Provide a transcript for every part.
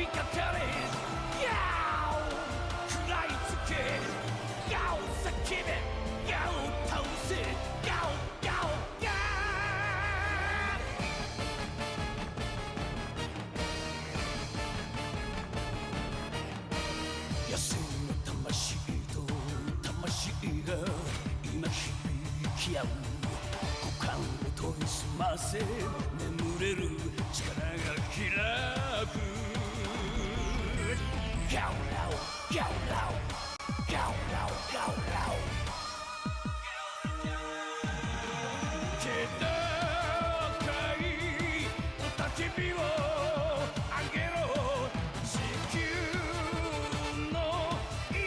びかかれヤオ食らいつけヤオ叫べヤオ倒せヤオヤオヤー野生の魂と魂が今響き合う股間を研ぎ澄ませ眠れる力が開くガオラオガオラオガオラオガオラオ気高い雄たけびをあげろ地球の命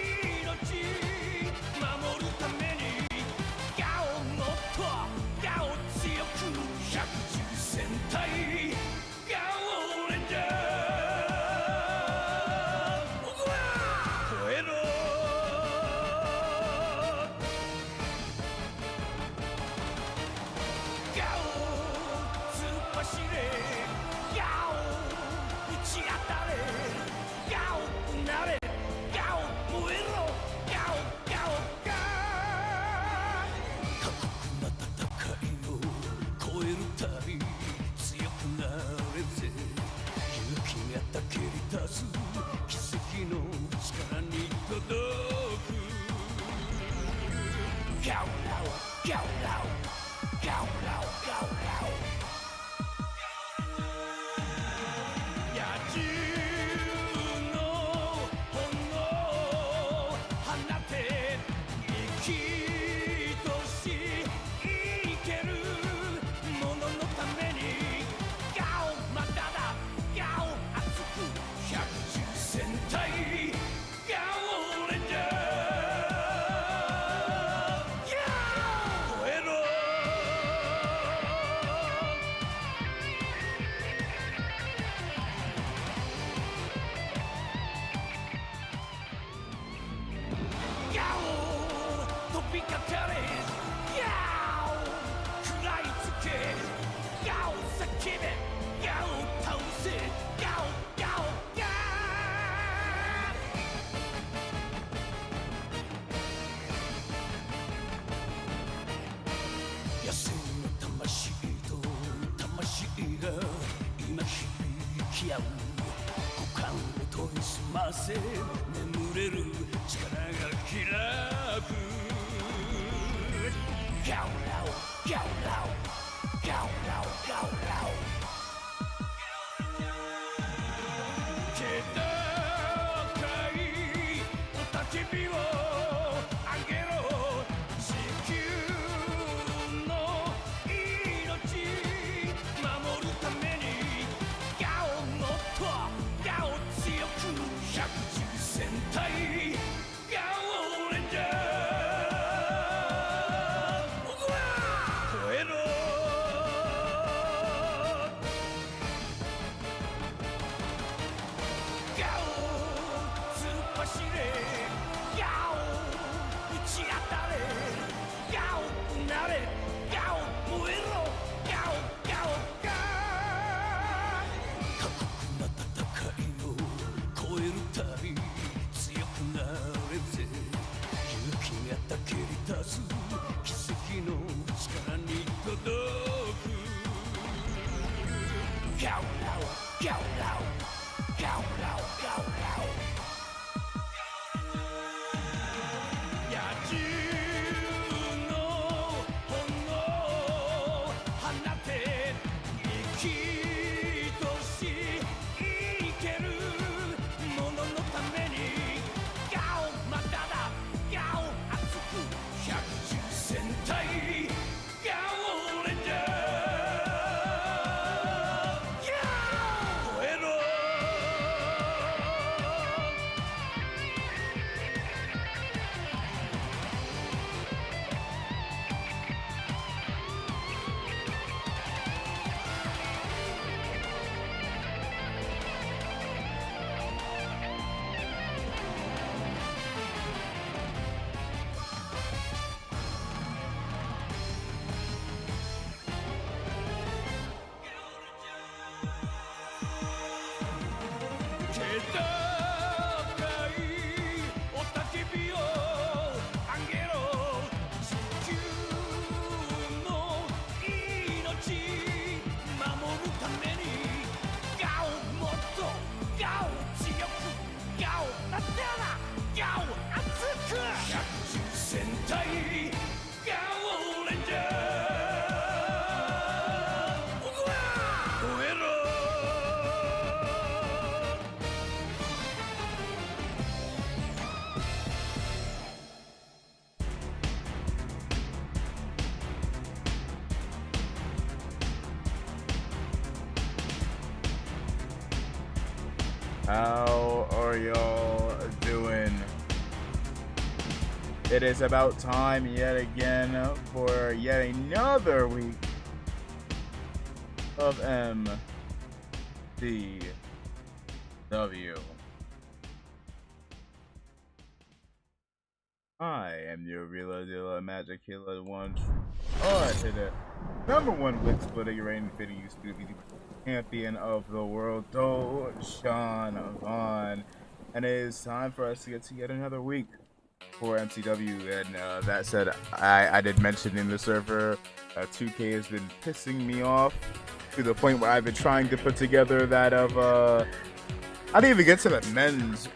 守るためにガオもっとガオ強く110戦隊ガオレンジャー燃えろガオ突っ走れガオ打ち当たれガオうなれガオ燃えろガオガオガ過酷な戦いを超えるたび強くなれぜ勇気がたけり立つ奇跡の力に届くガオラオガオラオガオラオガオラオ野獣の炎を放て生きとし生けるもののためにガオまだだガオ熱く110戦隊ガオレンジャー燃えろガオ飛びかかれガオ食らいつけガオ叫べガオ倒せガオガオガ野生の魂と魂が今響き合う股間を研ぎ澄ませ眠れる力が開くガオラオガオラオガオラオガオラオ気高い雄たけびをあげろ地球の命守るためにガオもっとガオ強く110戦隊ガオレンジャー燃えろガオ突っ走れガオ打ち当たれガオうなれガオ燃えろガオガオガ過酷な戦いを超えるたび強くなれぜ勇気がたけり立つ奇跡の力に届くガオラオガオラオガオラオガオラオ野獣の炎を放て生きとし生けるもののためにガオまだだガオ熱く110戦隊ガオレンジャー燃えろおたけびをあげろ地球の命守るためにガオもっとガオ強くガオなってなガオ熱く百獣戦隊ガオレンジャー僕は燃えろHow are y'all doing? It is about time yet again for yet another week of MCW. I am your real magic killer one. The #1 wit splitting reigning fitting used to be the champion of the world, Sean Vaughn. And it is time for us to get to yet another week for MCW. And that said, I did mention in the server, 2K has been pissing me off to the point where I've been trying to put together that of I didn't even get to the men's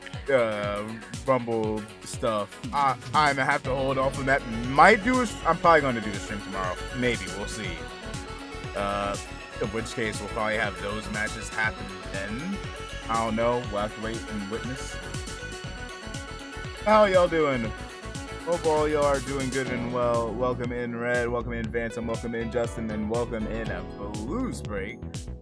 Rumble stuff. I'm gonna have to hold off on that. I'm probably gonna do the stream tomorrow. Maybe, we'll see. In which case we'll probably have those matches happen then. I don't know. We'll have to wait and witness. How y'all doing? Hope all y'all are doing good and well. Welcome in Red, welcome in Phantom, welcome in Justin, and welcome in Blues Break.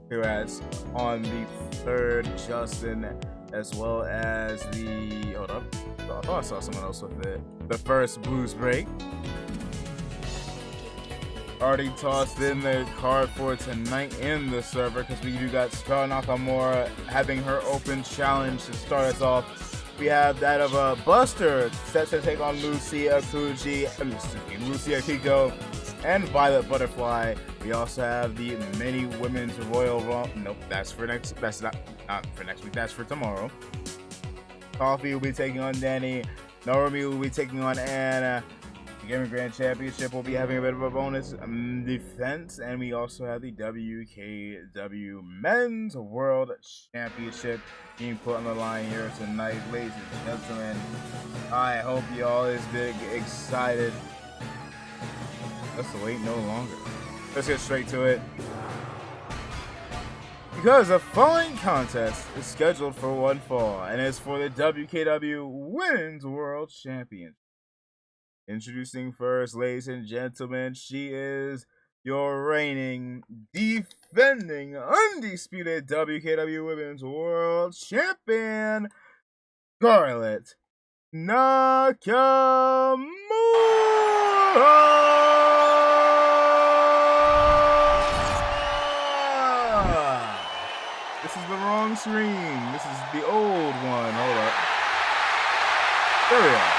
Whereas on the third Justin, as well as the hold up. I thought I saw someone else with it. The first Blues Break. Already tossed in the card for tonight in the server because we do got Scarlett Nakamura having her open challenge to start us off. We have that of a Buster set to take on Lucia Kiko, and Violet Butterfly. We also have the mini women's Royal Rumble. Nope, that's for next. That's not for next week. That's for tomorrow. Coffee will be taking on Danny. Naomi will be taking on Anna. The Gaming Grand Championship will be having a bit of a bonus defense, and we also have the WKW Men's World Championship being put on the line here tonight, ladies and gentlemen. I hope y'all is big excited. Let's wait no longer. Let's get straight to it. Because the following contest is scheduled for one fall, and is for the WKW Women's World Championship. Introducing first, ladies and gentlemen, she is your reigning, defending, undisputed WKW Women's World Champion, Scarlett Nakamura! This is the wrong screen. This is the old one. Hold up. There we are.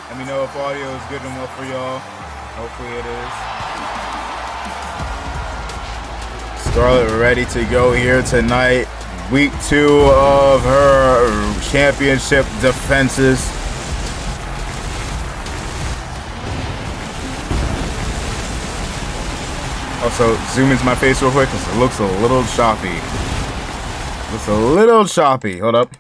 Let me know if audio is good enough for y'all. Hopefully it is. Scarlett ready to go here tonight. Week 2 of her championship defenses. Also, zoom into my face real quick because it looks a little choppy. Hold up.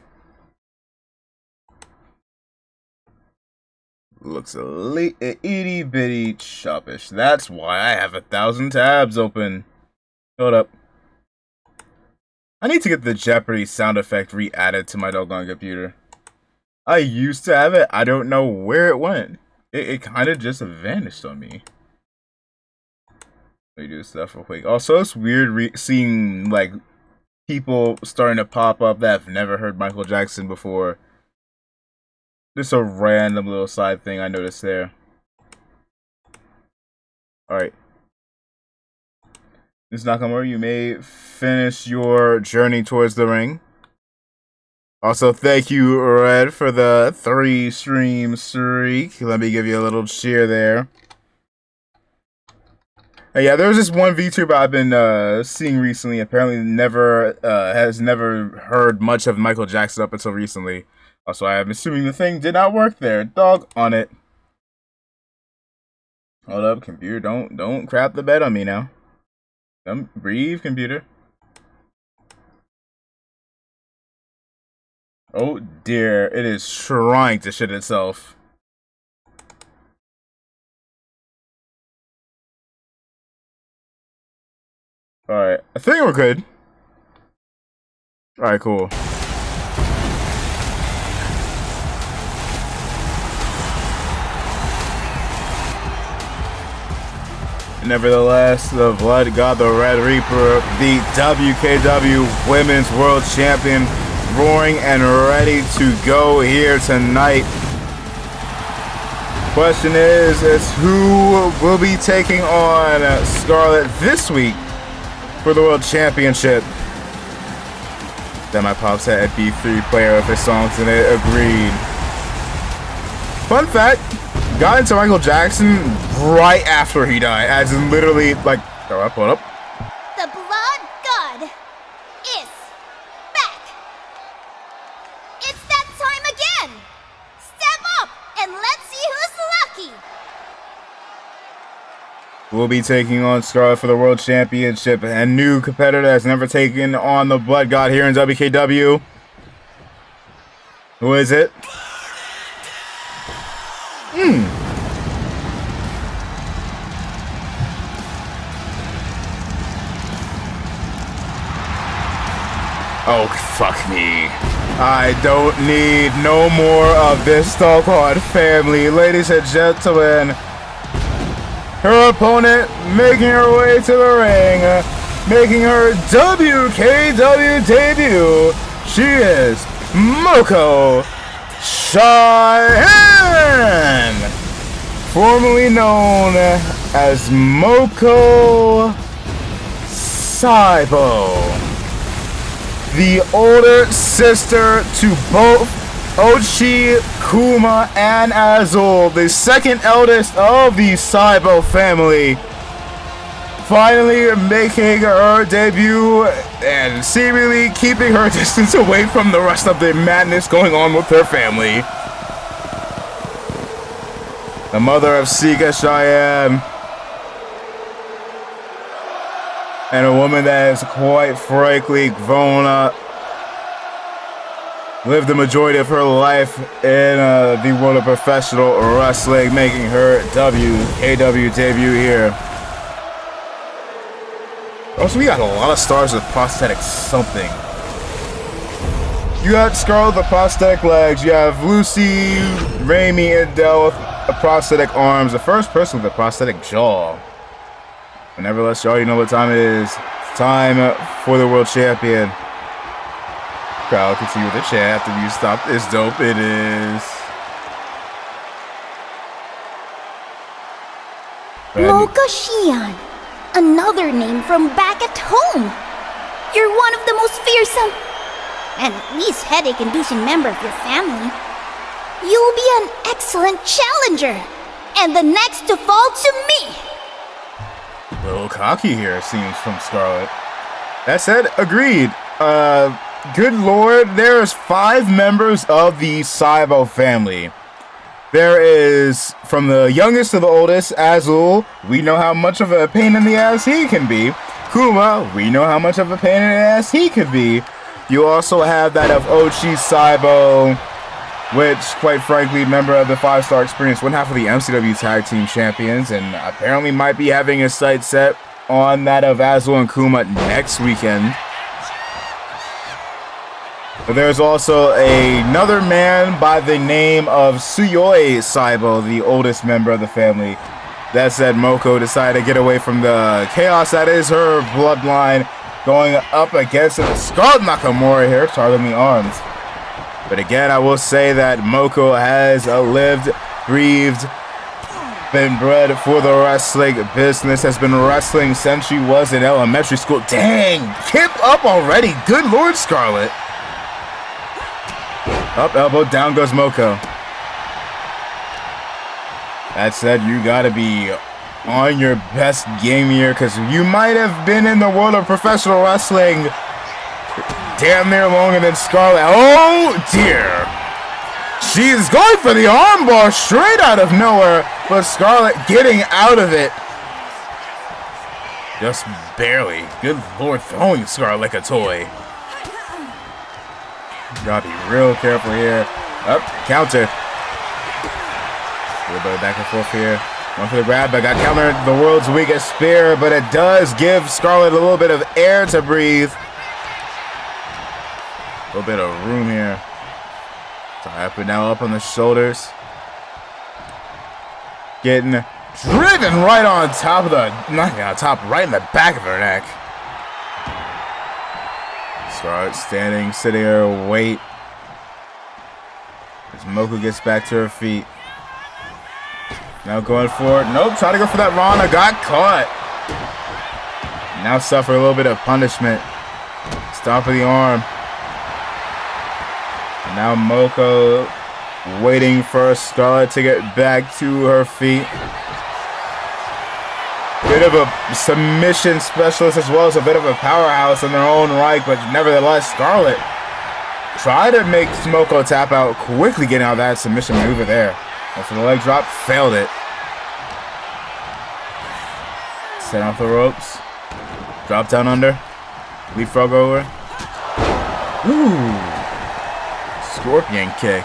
Looks a itty bitty choppish. That's why I have 1,000 tabs open. Hold up. I need to get the Jeopardy sound effect re-added to my doggone computer. I used to have it. I don't know where it went. It kind of just vanished on me. Let me do this stuff real quick. Also, it's weird seeing like people starting to pop up that have never heard Michael Jackson before. Just a random little side thing I noticed there. Alright. Ms. Nakamura, you may finish your journey towards the ring. Also, thank you, Red, for the 3 stream streak. Let me give you a little cheer there. Yeah, there was this one VTuber I've been seeing recently. Apparently, has never heard much of Michael Jackson up until recently. So I am assuming the thing did not work there. Dog on it. Hold up, computer. Don't crap the bed on me now. Breathe, computer. Oh dear, it is trying to shit itself. Alright, I think we're good. Alright, cool. Nevertheless, the Blood God, the Red Reaper, the WKW Women's World Champion, roaring and ready to go here tonight. Question is who will be taking on Scarlett this week for the World Championship? Then my pop said at B3 player of his songs and it agreed. Fun fact, got into Michael Jackson right after he died, as in literally, like, hold up. The Blood God is back. It's that time again. Step up and let's see who's lucky. We'll be taking on Scarlett for the World Championship, a new competitor that's never taken on the Blood God here in WKW. Who is it? Oh, fuck me. I don't need no more of this so-called family. Ladies and gentlemen, her opponent making her way to the ring, making her WKW debut. She is Moko Cheyenne, formerly known as Moko Saibo, the older sister to both Ochi, Kuma, and Azul, the second eldest of the Saibo family, finally making her debut and seemingly keeping her distance away from the rest of the madness going on with her family. The mother of Sika Cheyenne, and a woman that has quite frankly grown up, lived the majority of her life in the world of professional wrestling, making her WKW debut here. Also, we got a lot of stars with prosthetic something. You got Scarlett with the prosthetic legs, you have Lucy, Raimi, and Dell with prosthetic arms, the first person with a prosthetic jaw. But nevertheless, y'all, you know what time it is. It's time for the world champion. Crowd continue with the chat after you stop this dope. It is Moko Cheyenne, another name from back at home. You're one of the most fearsome and at least headache-inducing member of your family. You'll be an excellent challenger, and the next to fall to me. a little cocky here, it seems, from Scarlett. That said, agreed. Good lord, there's 5 members of the Saibo family. There is, from the youngest to the oldest, Azul. We know how much of a pain in the ass he can be. Kuma, we know how much of a pain in the ass he could be. You also have that of Ochi Saibo, which, quite frankly, member of the 5-Star Experience, one half of the MCW Tag Team Champions, and apparently might be having his sights set on that of Azul and Kuma next weekend. But there's also another man by the name of Tsuyoi Saibo, the oldest member of the family. That said, Moko decided to get away from the chaos that is her bloodline, going up against Scarlett Nakamura here, targeting the arms. But again, I will say that Moko has lived, breathed, been bred for the wrestling business, has been wrestling since she was in elementary school. Dang, Kip up already. Good lord, Scarlett. Up elbow, down goes Moko. That said, you gotta be on your best game year, because you might have been in the world of professional wrestling damn near longer than Scarlett. Oh dear. She's going for the armbar straight out of nowhere, but Scarlett getting out of it. Just barely. Good lord, throwing Scarlett like a toy. Gotta be real careful here. Up, counter. A little bit of back and forth here. One for the grab, but got countered the world's weakest spear, but it does give Scarlett a little bit of air to breathe. A little bit of room here. Tie up and now up on the shoulders. Getting driven right on top of the, not on top, right in the back of her neck. Scarlett standing, sitting there, wait. As Moko gets back to her feet. Now going for it. Nope, trying to go for that Rana. Got caught. Now suffer a little bit of punishment. Stomp of the arm. And now Moko waiting for Scarlett to get back to her feet. Bit of a submission specialist as well as a bit of a powerhouse in their own right, but nevertheless, Scarlett tried to make Moko tap out, quickly getting out of that submission maneuver there. And for the leg drop, failed it. Set off the ropes. Drop down under. Leapfrog over. Ooh. Scorpion kick.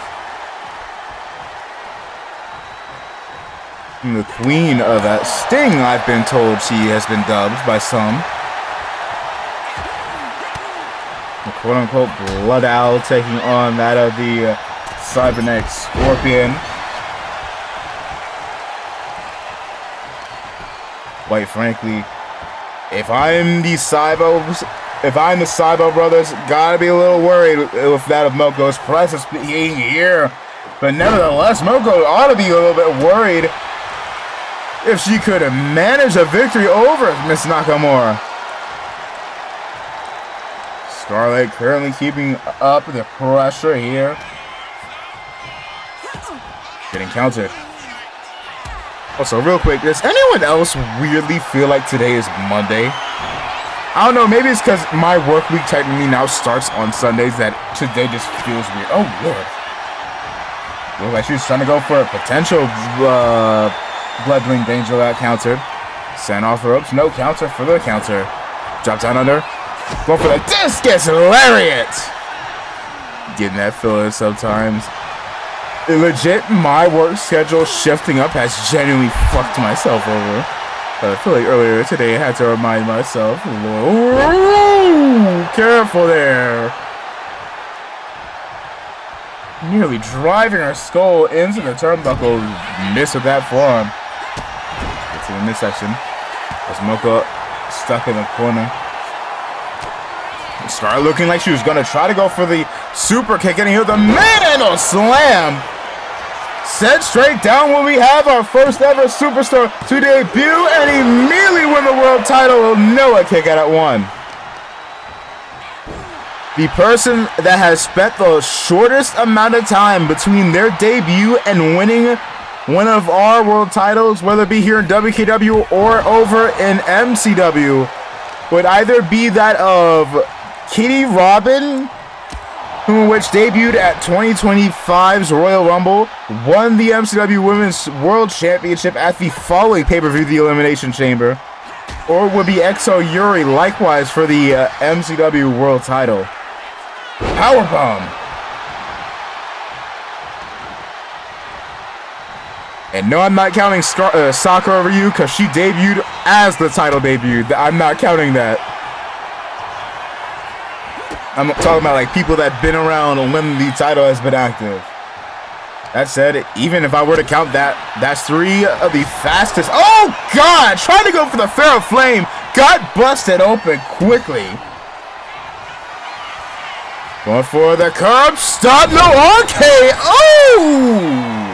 And the queen of that Sting, I've been told she has been dubbed by some. The quote-unquote Blood Owl taking on that of the Cybernetic Scorpion. Quite frankly, if I'm the Cybo brothers, gotta be a little worried with that of Moko's presence being here. But nevertheless, Moko ought to be a little bit worried if she could have managed a victory over Miss Nakamura. Scarlett currently keeping up the pressure here. Getting countered. Also, real quick, does anyone else weirdly feel like today is Monday? I don't know, maybe it's because my work week technically now starts on Sundays that today just feels weird. Oh, Lord. Looks like she's trying to go for a potential Bloodling Danger that countered. Send off the ropes. No counter for the counter. Drop down under. Going for the discus lariat. Getting that filler sometimes. Legit, my work schedule shifting up has genuinely fucked myself over. I feel like earlier today I had to remind myself. Whoa, careful there. Nearly driving her skull into the turnbuckle. Miss with that forearm. Get to the midsection. As Moko stuck in the corner. Scarlett looking like she was going to try to go for the super kick. And here the manhandle slam. Set straight down when we have our first ever superstar to debut and immediately win the world title. Noah kick out at 1. The person that has spent the shortest amount of time between their debut and winning one of our world titles, whether it be here in WKW or over in MCW, would either be that of Kitty Robin, which debuted at 2025's Royal Rumble, won the MCW Women's World Championship at the following pay-per-view, the Elimination Chamber, or would be Exo Yuri, likewise for the MCW World Title. Powerbomb. And no, I'm not counting Sakura Ryu because she debuted as the title debuted. I'm not counting that. I'm talking about like people that been around when the title has been active. That said, even if I were to count that, that's 3 of the fastest. Oh God! Trying to go for the Pharaoh Flame, got busted open quickly. Going for the curb stop, no RK. Oh!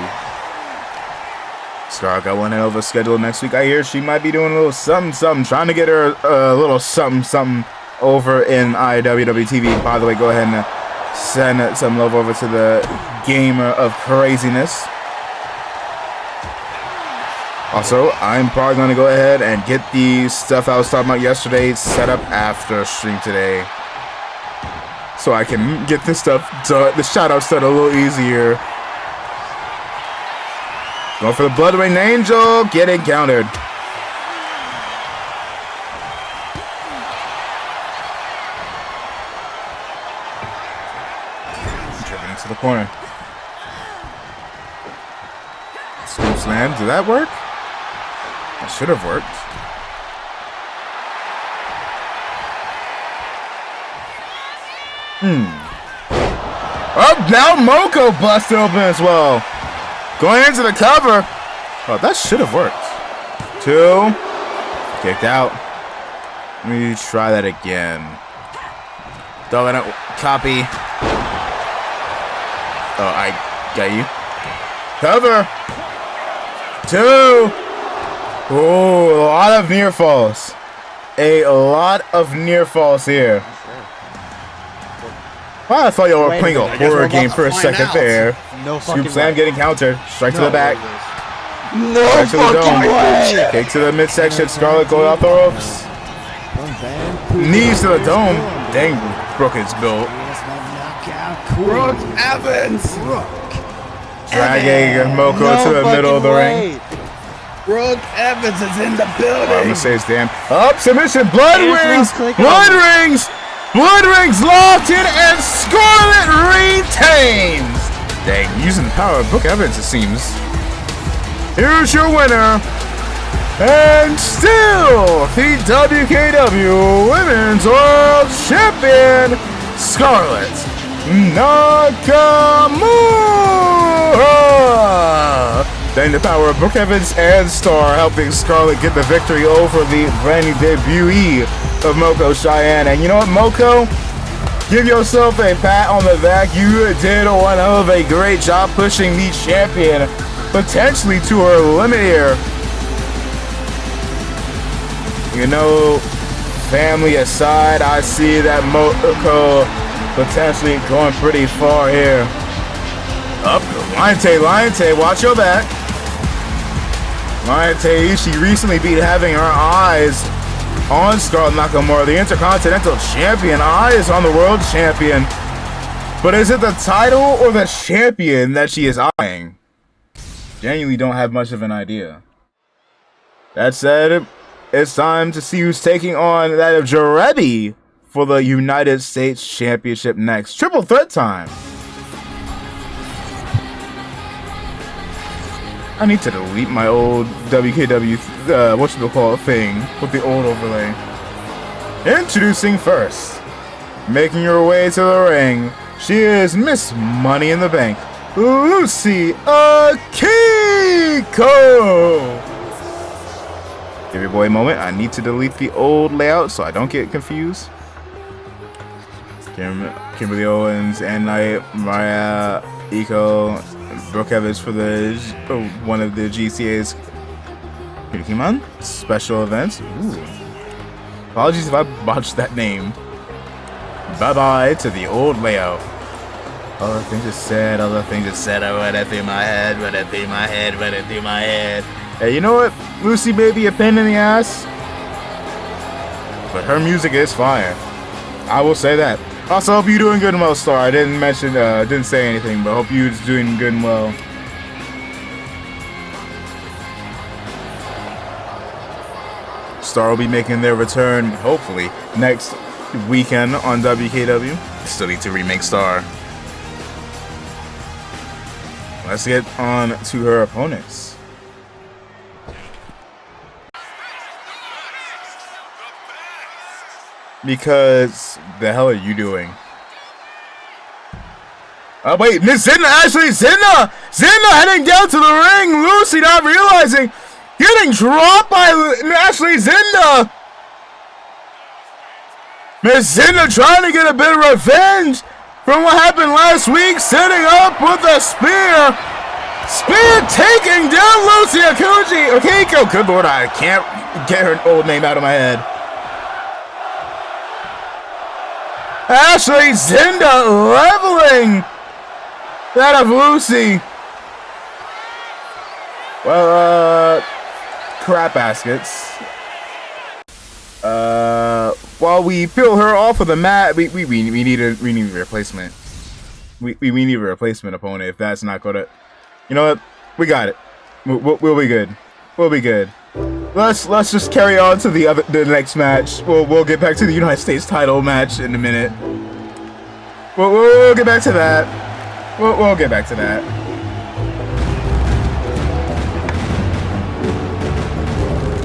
Scar got one hell of a schedule next week. I hear she might be doing a little something, trying to get her a little something over in IWWTV. By the way, go ahead and send some love over to the gamer of craziness. Also, I'm probably going to go ahead and get the stuff I was talking about yesterday set up after stream today. So I can get this stuff done, the shoutouts done a little easier. Going for the Blood Rain Angel, getting countered. Driven into the corner. Scoop slam, did that work? It should have worked. Oh, now Moko busted open as well. Going into the cover. Oh, that should have worked. 2. Kicked out. Let me try that again. Don't let it copy. Oh, I got you. Cover. 2. Oh, a lot of near falls. A lot of near falls here. Well, I thought you were playing a horror game for a second there. No Scoop slam getting countered. Strike to the back. No Strike to the dome. way. Kick to the midsection. Scarlet going off the ropes. Knees to the dome. Dang, broke his build. Brooke Evans. Dragging Moko to the middle of the ring. Brooke Evans is in the building. I'm gonna say his damn. Up submission. Blood rings. click Blood on. rings. Blood rings locked in and Scarlet retains. Dang, using the power of Brooke Evans, it seems. Here's your winner. And still the WKW Women's World Champion, Scarlet Nakamura. Thank the power of Brooke Evans and Star helping Scarlet get the victory over the brand new debutee of Moko Cheyenne. And you know what, Moko? Give yourself a pat on the back. You did one hell of a great job pushing the champion potentially to her limit here. You know, family aside, I see that Moko potentially going pretty far here. Up, Lion-Tay, watch your back. Lion-Tay, she recently beat having her eyes on Scarlet Nakamura, the Intercontinental Champion, eyes on the World Champion. But is it the title or the champion that she is eyeing? Genuinely don't have much of an idea. That said, it's time to see who's taking on that of Jarebi for the United States Championship next. Triple threat time. I need to delete my old WKW, whatchamacallit thing with the old overlay. Introducing first, making her way to the ring, she is Miss Money in the Bank, Lucy Akiko. Give your boy a moment. I need to delete the old layout so I don't get confused. Kimberly Owens, and Mariah Iko, Brooke Evans for the one of the GCA's Come special events. Ooh. Apologies if I botched that name. Bye bye to the old layout. Other things are said, I run it through my head, run it through my head. Hey, you know what? Lucy may be a pain in the ass, but her music is fire. I will say that. Also, hope you're doing good and well, Star. I didn't mention, didn't say anything, but hope you're doing good and well. Star will be making their return, hopefully, next weekend on WKW. Still need to remake Star. Let's get on to her opponents. Because the hell are you doing? Oh wait, Miss Zinna, Ashley Zinna heading down to the ring. Lucy not realizing, getting dropped by Ashley Zinna. Miss Zinna trying to get a bit of revenge from what happened last week, setting up with a spear. Spear taking down Lucy Akiko. Good lord, I can't get her old name out of my head. Ashley Zinna leveling that of Lucy. Well, crap baskets. While we peel her off of the mat, we need a replacement. We need a replacement opponent if that's not gonna. You know what? We got it. We'll be good. We'll be good. Let's just carry on to the next match. We'll get back to the United States title match in a minute. We'll get back to that. We'll get back to that.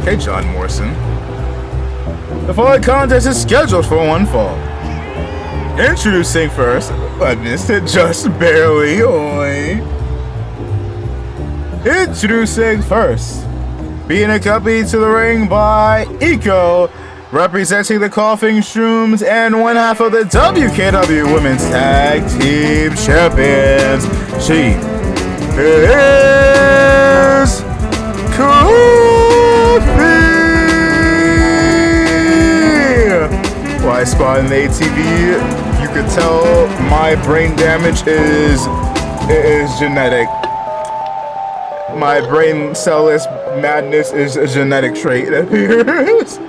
Okay, John Morrison. The following contest is scheduled for one fall. Introducing first, I missed it just barely. Oi. Introducing first, being accompanied to the ring by Iko, representing the Coughing Shrooms and one half of the WKW Women's Tag Team Champions. She is Coffee. Why spot in the ATV? You could tell my brain damage is genetic. My brain cellless madness is a genetic trait, it appears.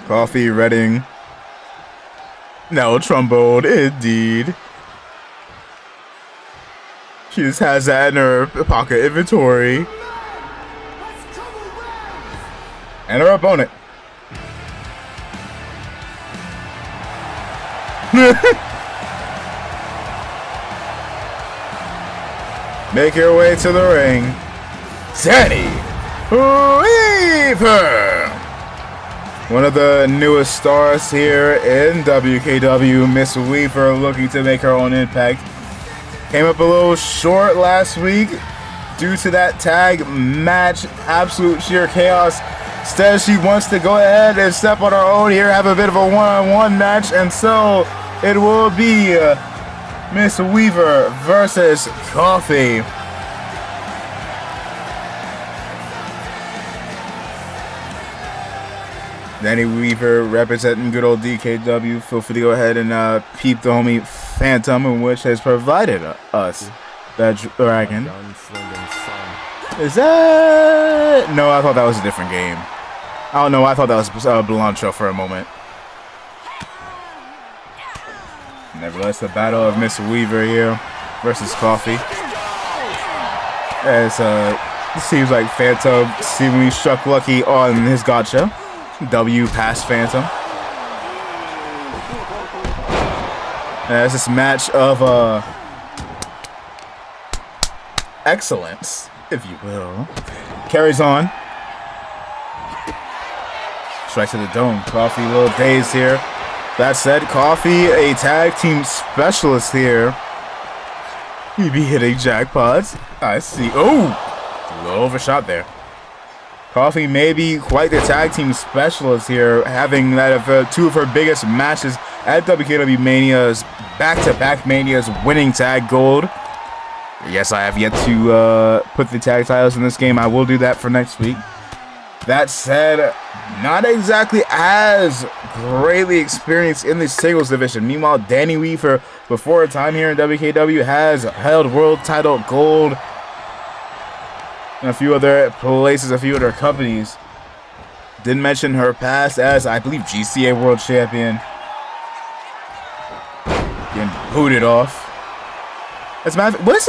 Coffee Redding. No trombone, indeed. She just has that in her pocket inventory. And her opponent. Make your way to the ring, Danny Weaver. One of the newest stars here in WKW, Miss Weaver, looking to make her own impact. Came up a little short last week due to that tag match, absolute sheer chaos. Instead, she wants to go ahead and step on her own here, have a bit of a one-on-one match, and so it will be Miss Weaver versus Coffee. Danny Weaver representing good old DKW. Feel free to go ahead and peep the homie Phantom, in which has provided us that dragon. Is that? No, I thought that was a different game. I don't know. I thought that was Blancho for a moment. Nevertheless, the battle of Miss Weaver here versus Coffee. As it seems like Phantom seemingly struck lucky on his gotcha. W past Phantom. As this match of excellence, if you will, carries on. Straight to the dome. Coffee a little dazed here. That said, Coffee, a tag team specialist here. He'd be hitting jackpots. I see. Oh! A little overshot there. Coffee may be quite the tag team specialist here, having that of two of her biggest matches at WKW Mania's back-to-back Mania's winning tag gold. Yes, I have yet to put the tag titles in this game. I will do that for next week. That said, not exactly as greatly experienced in the singles division. Meanwhile, Danny Weaver, before her time here in WKW, has held world title gold in a few other places, a few other companies. Didn't mention her past as, I believe, GCA World Champion. Getting booted off. As a matter of fact,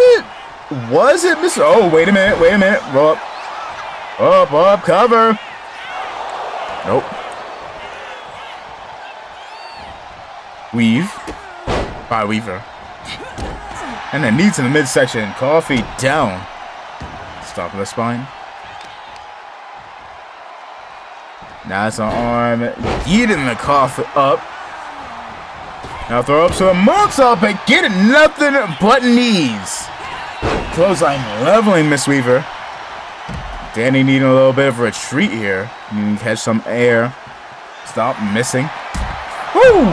was it Mr. Oh, wait a minute. Roll up. Up, cover. Nope. Weave. By Weaver. And then knees in the midsection. Coffee down. Stop of the spine. Now it's an arm. Eating the Coffee up. Now throw up to a moonsault, but getting nothing but knees. Clothesline leveling Miss Weaver. Danny needing a little bit of a retreat here. Needing to catch some air. Stop missing. Woo!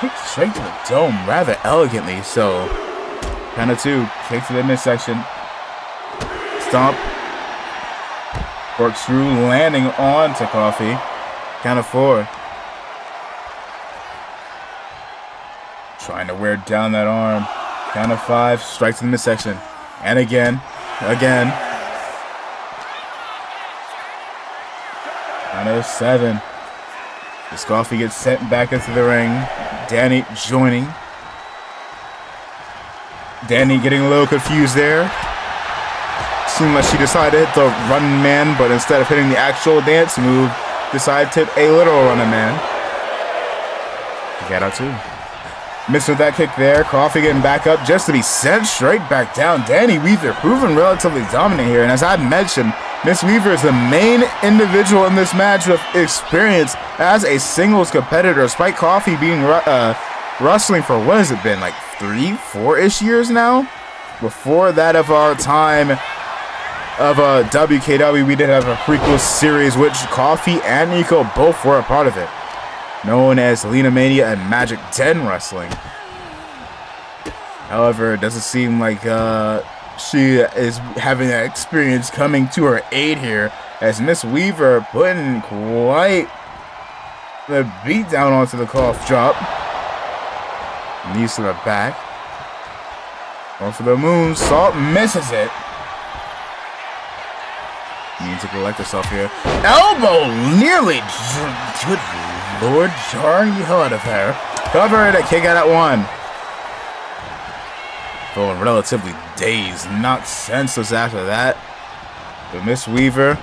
Kick straight to the dome rather elegantly. So, count of two. Kick to the midsection. Stomp. Corkscrew landing on to Coffee. Count of four. Trying to wear down that arm. Count of five. Strikes in the midsection. And again. again. 907. Coffee gets sent back into the ring. Danny joining. Danny getting a little confused there. Seemed like she decided to hit the run man, but instead of hitting the actual dance move, decided to hit a literal running man. Get out too. Missed with that kick there. Coffee getting back up just to be sent straight back down. Danny Weaver proving relatively dominant here. And as I mentioned, Miss Weaver is the main individual in this match with experience as a singles competitor. Despite Coffee being wrestling for, what has it been, like 3-4-ish years now? Before that of our time of WKW, we did have a prequel series which Coffee and Nico both were a part of it, known as Lena Mania and Magic 10 Wrestling. However, it doesn't seem like she is having that experience coming to her aid here, as Miss Weaver putting quite the beat down onto the cough drop. Knees to the back. Going for the moonsault, misses it. Needs to collect herself here. Elbow nearly, good Lord, jarring the hell out of her. Cover it, a kick out at one. Feeling relatively dazed, knocked senseless after that. But Miss Weaver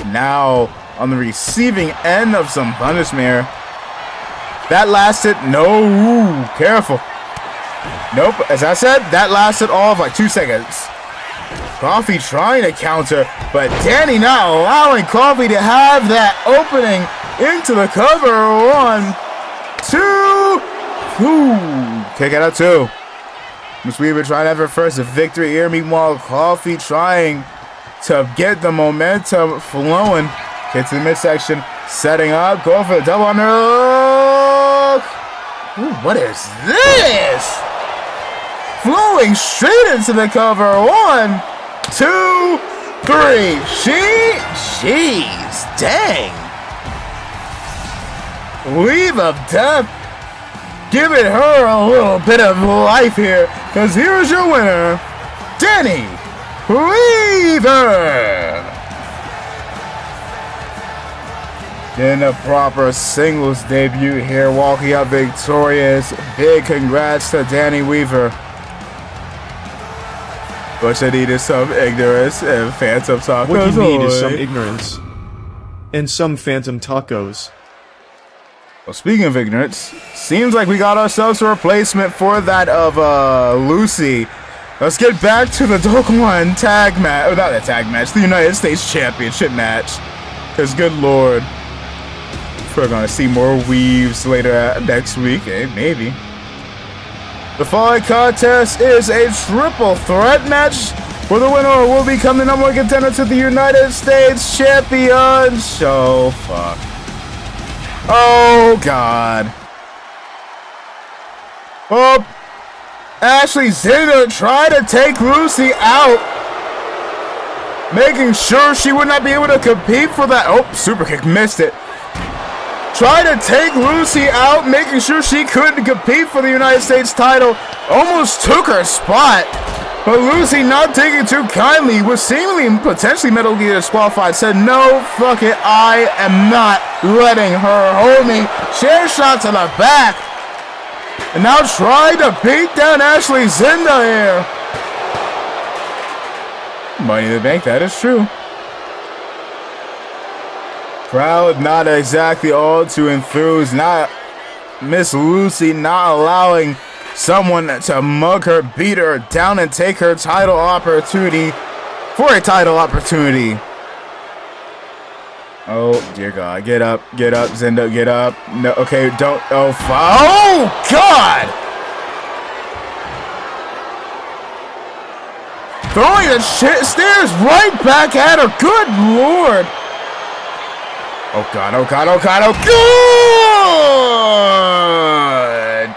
now on the receiving end of some punishment here. That lasted, no, careful. Nope, as I said, that lasted all of like 2 seconds. Coffee trying to counter, but Danny not allowing Coffee to have that opening into the cover. 1, 2, kick it out 2. Miss Weaver trying to have her first victory here. Meanwhile, Coffee trying to get the momentum flowing. Gets to the midsection, setting up, going for the double underhook. Ooh, what is this? Flowing straight into the cover. 1, 2, 3. Jeez, dang. Weave of death. Giving her a little bit of life here, because here's your winner, Danny Weaver. Getting a proper singles debut here, walking out victorious. Big congrats to Danny Weaver. But you needed some ignorance and phantom tacos. What you need is some ignorance and some phantom tacos. Well, speaking of ignorance, seems like we got ourselves a replacement for that of Lucy. Let's get back to the Dokkan tag match. Oh, not the tag match, the United States Championship match. Because good lord, we're going to see more weaves later next week. Maybe. The following contest is a triple threat match where the winner will become the #1 contender to the United States Champion. So fuck. Oh, God. Oh, Ashley Zinder tried to take Lucy out, making sure she would not be able to compete for that. Oh, super kick, missed it. Tried to take Lucy out, making sure she couldn't compete for the United States title. Almost took her spot. But Lucy, not taking too kindly, was seemingly potentially Metal Gear disqualified, said, no, fuck it, I am not letting her hold me. Chair shot to the back. And now trying to beat down Ashley Zinda here. Money in the Bank, that is true. Crowd not exactly all too enthused. Not Miss Lucy not allowing someone to mug her, beat her down, and take her title opportunity for a title opportunity. Oh, dear God. Get up, Zinda, get up. No, okay, don't. Oh, God! Throwing the stairs right back at her. Good Lord. Oh, God, oh, God, oh, God, oh, God!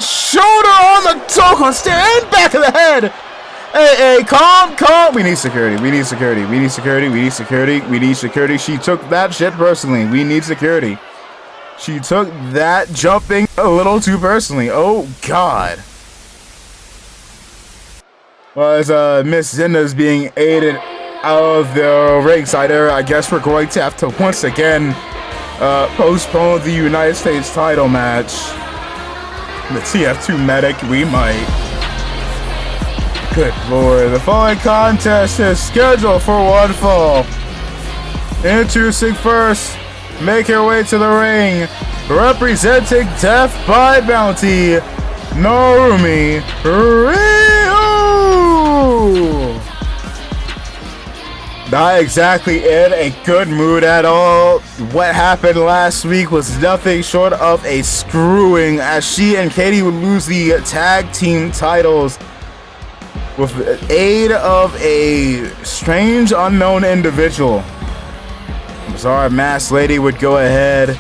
Shoulder on the Dokkan stair and back of the head. Hey, calm. We need security. She took that shit personally. We need security. She took that jumping a little too personally. Oh, God. Well, as Miss Zinda's being aided out of the ringside area, I guess we're going to have to once again postpone the United States title match. The TF2 medic, we might. Good lord, the following contest is scheduled for one fall. Introducing first, make her way to the ring, representing Death by Bounty, Narumi Ryu! Not exactly in a good mood at all. What happened last week was nothing short of a screwing, as she and Katie would lose the tag team titles with the aid of a strange unknown individual. Bizarre Masked Lady would go ahead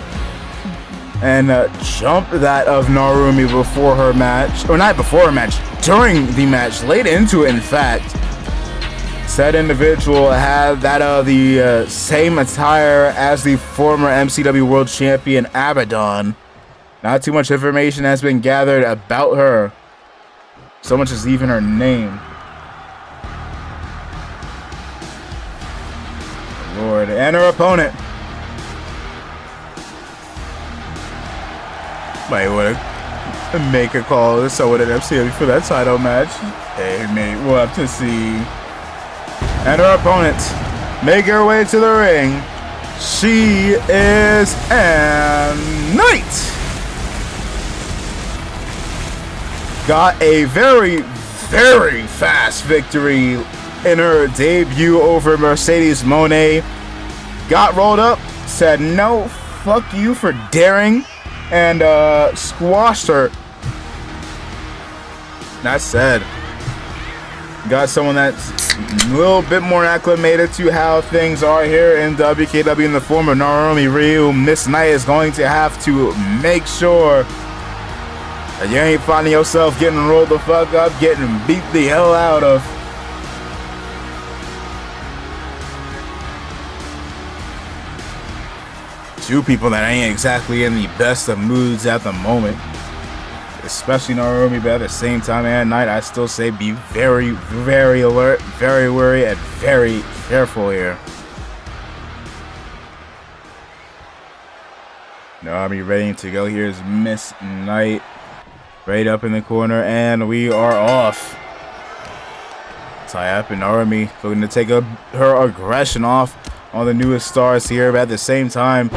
and jump that of Narumi before her match, or not before her match, during the match, late into it in fact. Said individual had that of the same attire as the former MCW World Champion Abaddon. Not too much information has been gathered about her, so much as even her name. Lord, and her opponent. Might want to make a call to someone at MCW for that title match. Hey, mate, we'll have to see. And her opponent, make her way to the ring. She is Ann Knight. Got a very, very fast victory in her debut over Mercedes Moné. Got rolled up, said no, fuck you for daring, and squashed her. That said, got someone that's a little bit more acclimated to how things are here in WKW in the form of Narumi Ryu. Miss Knight is going to have to make sure that you ain't finding yourself getting rolled the fuck up, getting beat the hell out of. Two people that ain't exactly in the best of moods at the moment. Especially Narumi, but at the same time, at night, I still say be very, very alert, very wary, and very careful here. Narumi ready to go. Here's Miss Knight right up in the corner, and we are off. Tie up and Narumi looking to take her aggression off on the newest stars here, but at the same time,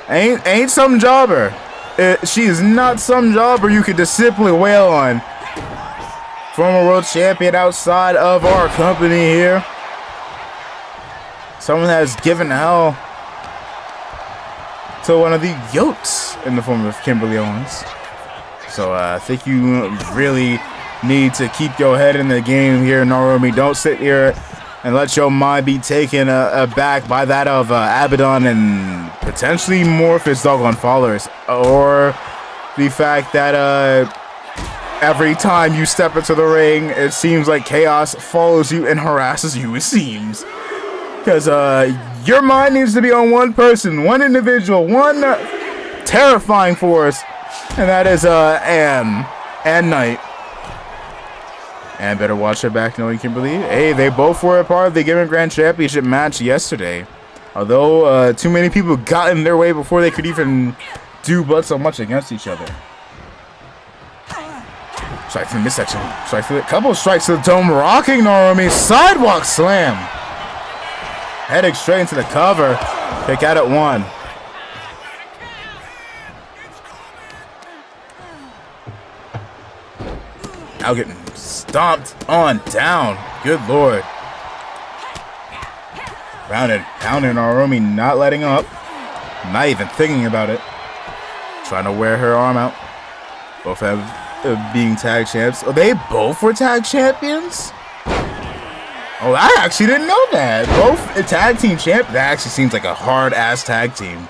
ain't some jobber. She is not some jobber you could just simply wail on. Former world champion outside of our company here. Someone has given hell to one of the goats in the form of Kimberly Owens. So I think you really need to keep your head in the game here, Narumi. Don't sit here and let your mind be taken aback by that of Abaddon and potentially more of his doggone followers. Or the fact that every time you step into the ring, it seems like chaos follows you and harasses you, it seems. Because your mind needs to be on one person, one individual, one terrifying force, and that is Ann Knight. And better watch her back knowing Kimberly. Hey, they both were a part of the Given Grand Championship match yesterday. Although too many people got in their way before they could even do but so much against each other. Strike to the midsection. Strike to the couple strikes to the dome, rocking Narumi. Sidewalk slam. Heading straight into the cover. Kick out at one. Now getting stomped on down. Good lord. Rounded, pounding Narumi, not letting up. Not even thinking about it. Trying to wear her arm out. Both have being tag champs. Oh, they both were tag champions? Oh, I actually didn't know that. Both a tag team champ. That actually seems like a hard-ass tag team.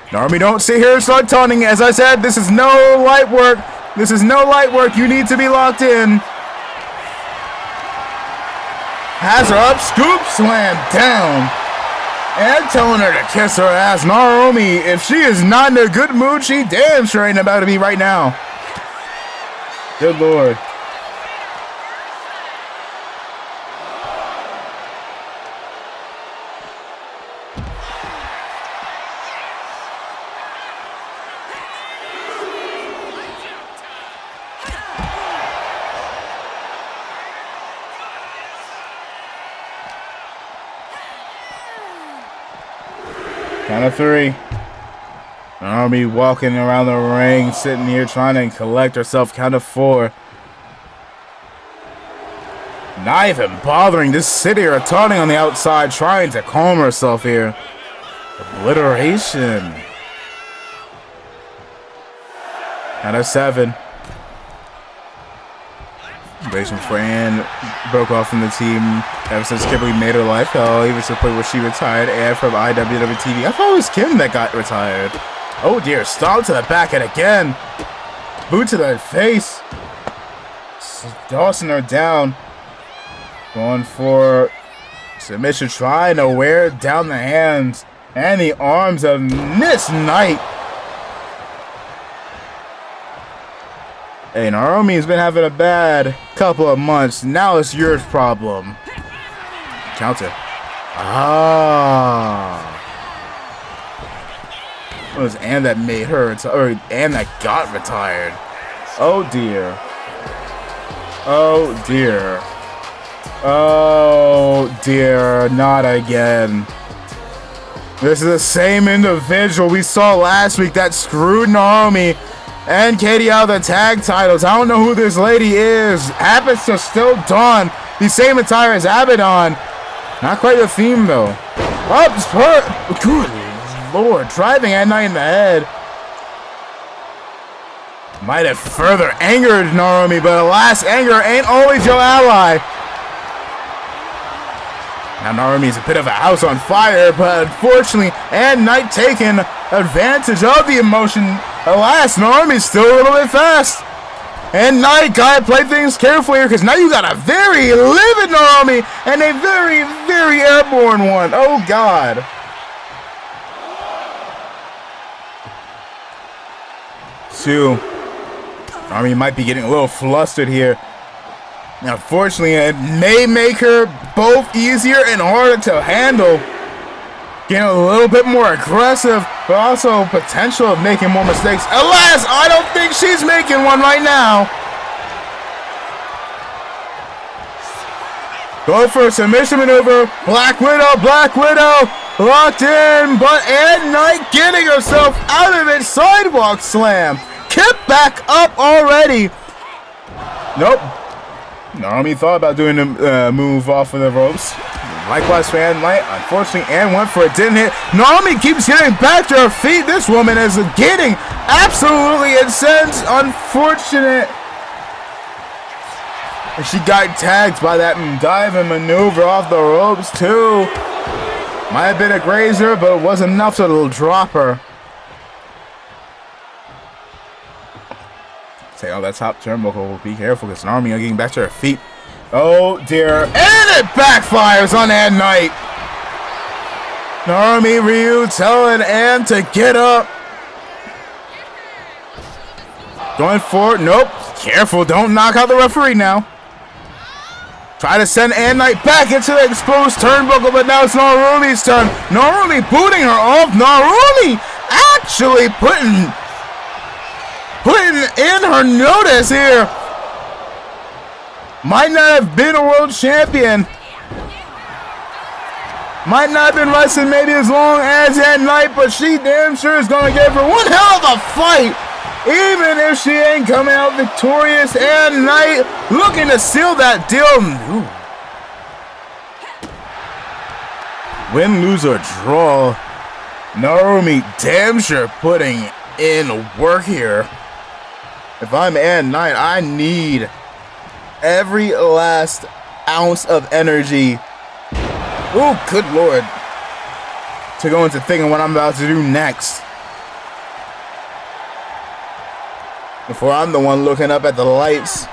Narumi, don't sit here and start taunting. As I said, this is no light work. This is no light work. You need to be locked in. Has her up. Scoop slam down. And telling her to kiss her ass. Narumi, if she is not in a good mood, she damn sure ain't about to be right now. Good lord. Count of 3. Naomi walking around the ring, sitting here trying to collect herself. Count of 4. Not even bothering to sit here, taunting on the outside, trying to calm herself here. Obliteration. Count of 7. Relation Fran broke off from the team ever since Kimberly made her life hell, even to the point where she retired and from IWWTV. I thought it was Kim that got retired. Oh dear, stomp to the back and again. Boot to the face. Tossing her down. Going for submission, trying to wear down the hands and the arms of Miss Knight. Hey, Naomi's been having a bad couple of months. Now it's your problem. Counter. It was Ann that made her, or Ann that got retired. Oh dear. Oh dear. Oh dear. Not again. This is the same individual we saw last week that screwed Naomi and Katie out of the tag titles. I don't know who this lady is. Happens to still don the same attire as Abaddon. Not quite the theme though. Good Lord, driving at night in the head. Might have further angered Naomi, but alas, anger ain't always your ally. Now Naomi's a bit of a house on fire, but unfortunately, and Knight taking advantage of the emotion. Alas, Naomi's still a little bit fast. And Knight gotta play things carefully here, because now you got a very livid Naomi and a very, very airborne one. Oh God. Two. Naomi might be getting a little flustered here. Now, unfortunately, it may make her both easier and harder to handle. Getting a little bit more aggressive, but also potential of making more mistakes. Alas, I don't think she's making one right now. Going for a submission maneuver. Black Widow, locked in, but Ann Knight getting herself out of it. Sidewalk slam. Kept back up already. Nope. Naomi thought about doing the move off of the ropes. Likewise for Ann Knight. Unfortunately, Ann went for it, didn't hit. Naomi keeps getting back to her feet. This woman is getting absolutely incensed. Unfortunate. And she got tagged by that dive and maneuver off the ropes too. Might have been a grazer, but it was enough to drop her. Say, oh, that top turnbuckle. Be careful, because Naomi are getting back to her feet. Oh dear. And it backfires on Ann Knight. Naomi Ryu telling Ann to get up. Going for it. Nope. Careful. Don't knock out the referee now. Try to send Ann Knight back into the exposed turnbuckle, but now it's Narumi's turn. Narumi booting her off. Narumi actually putting in her notice here. Might not have been a world champion. Might not have been wrestling maybe as long as Ann Knight, but she damn sure is going to give her one hell of a fight. Even if she ain't coming out victorious. Ann Knight looking to seal that deal. Ooh. Win, lose, or draw. Naomi damn sure putting in work here. If I'm Ann Knight, I need every last ounce of energy. Oh, good Lord. To go into thinking what I'm about to do next. Before I'm the one looking up at the lights.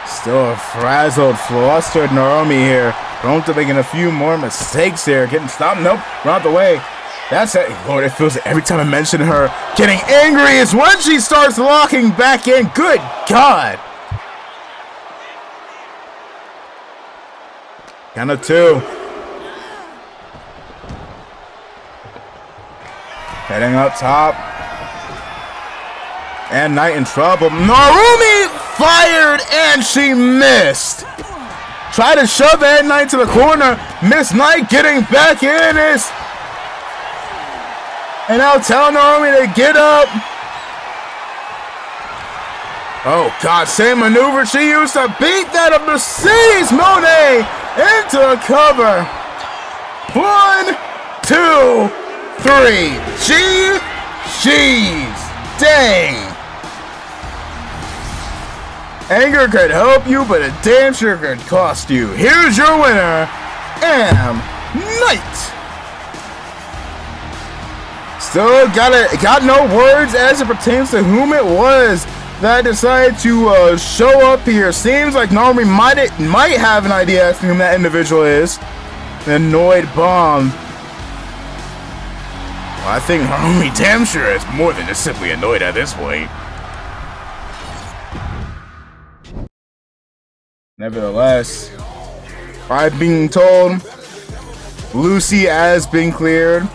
Still a frazzled, flustered Naomi here. Prone to making a few more mistakes here. Getting stopped. Nope. Run out the way. That's it. Lord, it feels like every time I mention her getting angry is when she starts locking back in. Good God. Count of 2. Heading up top. And Knight in trouble. Narumi fired and she missed. Try to shove Ann Knight to the corner. Miss Knight getting back in. Is And now tell Naomi to get up. Oh, God, same maneuver she used to beat that of Mercedes Moné into a cover. 1, 2, 3. She's. Dang. Anger could help you, but it damn sure could cost you. Here's your winner, Am Knight. Still got no words as it pertains to whom it was that decided to show up here. Seems like Naomi might have an idea as to whom that individual is. An annoyed bomb. Well, I think Naomi damn sure is more than just simply annoyed at this point. Nevertheless, I'm being told Lucy has been cleared.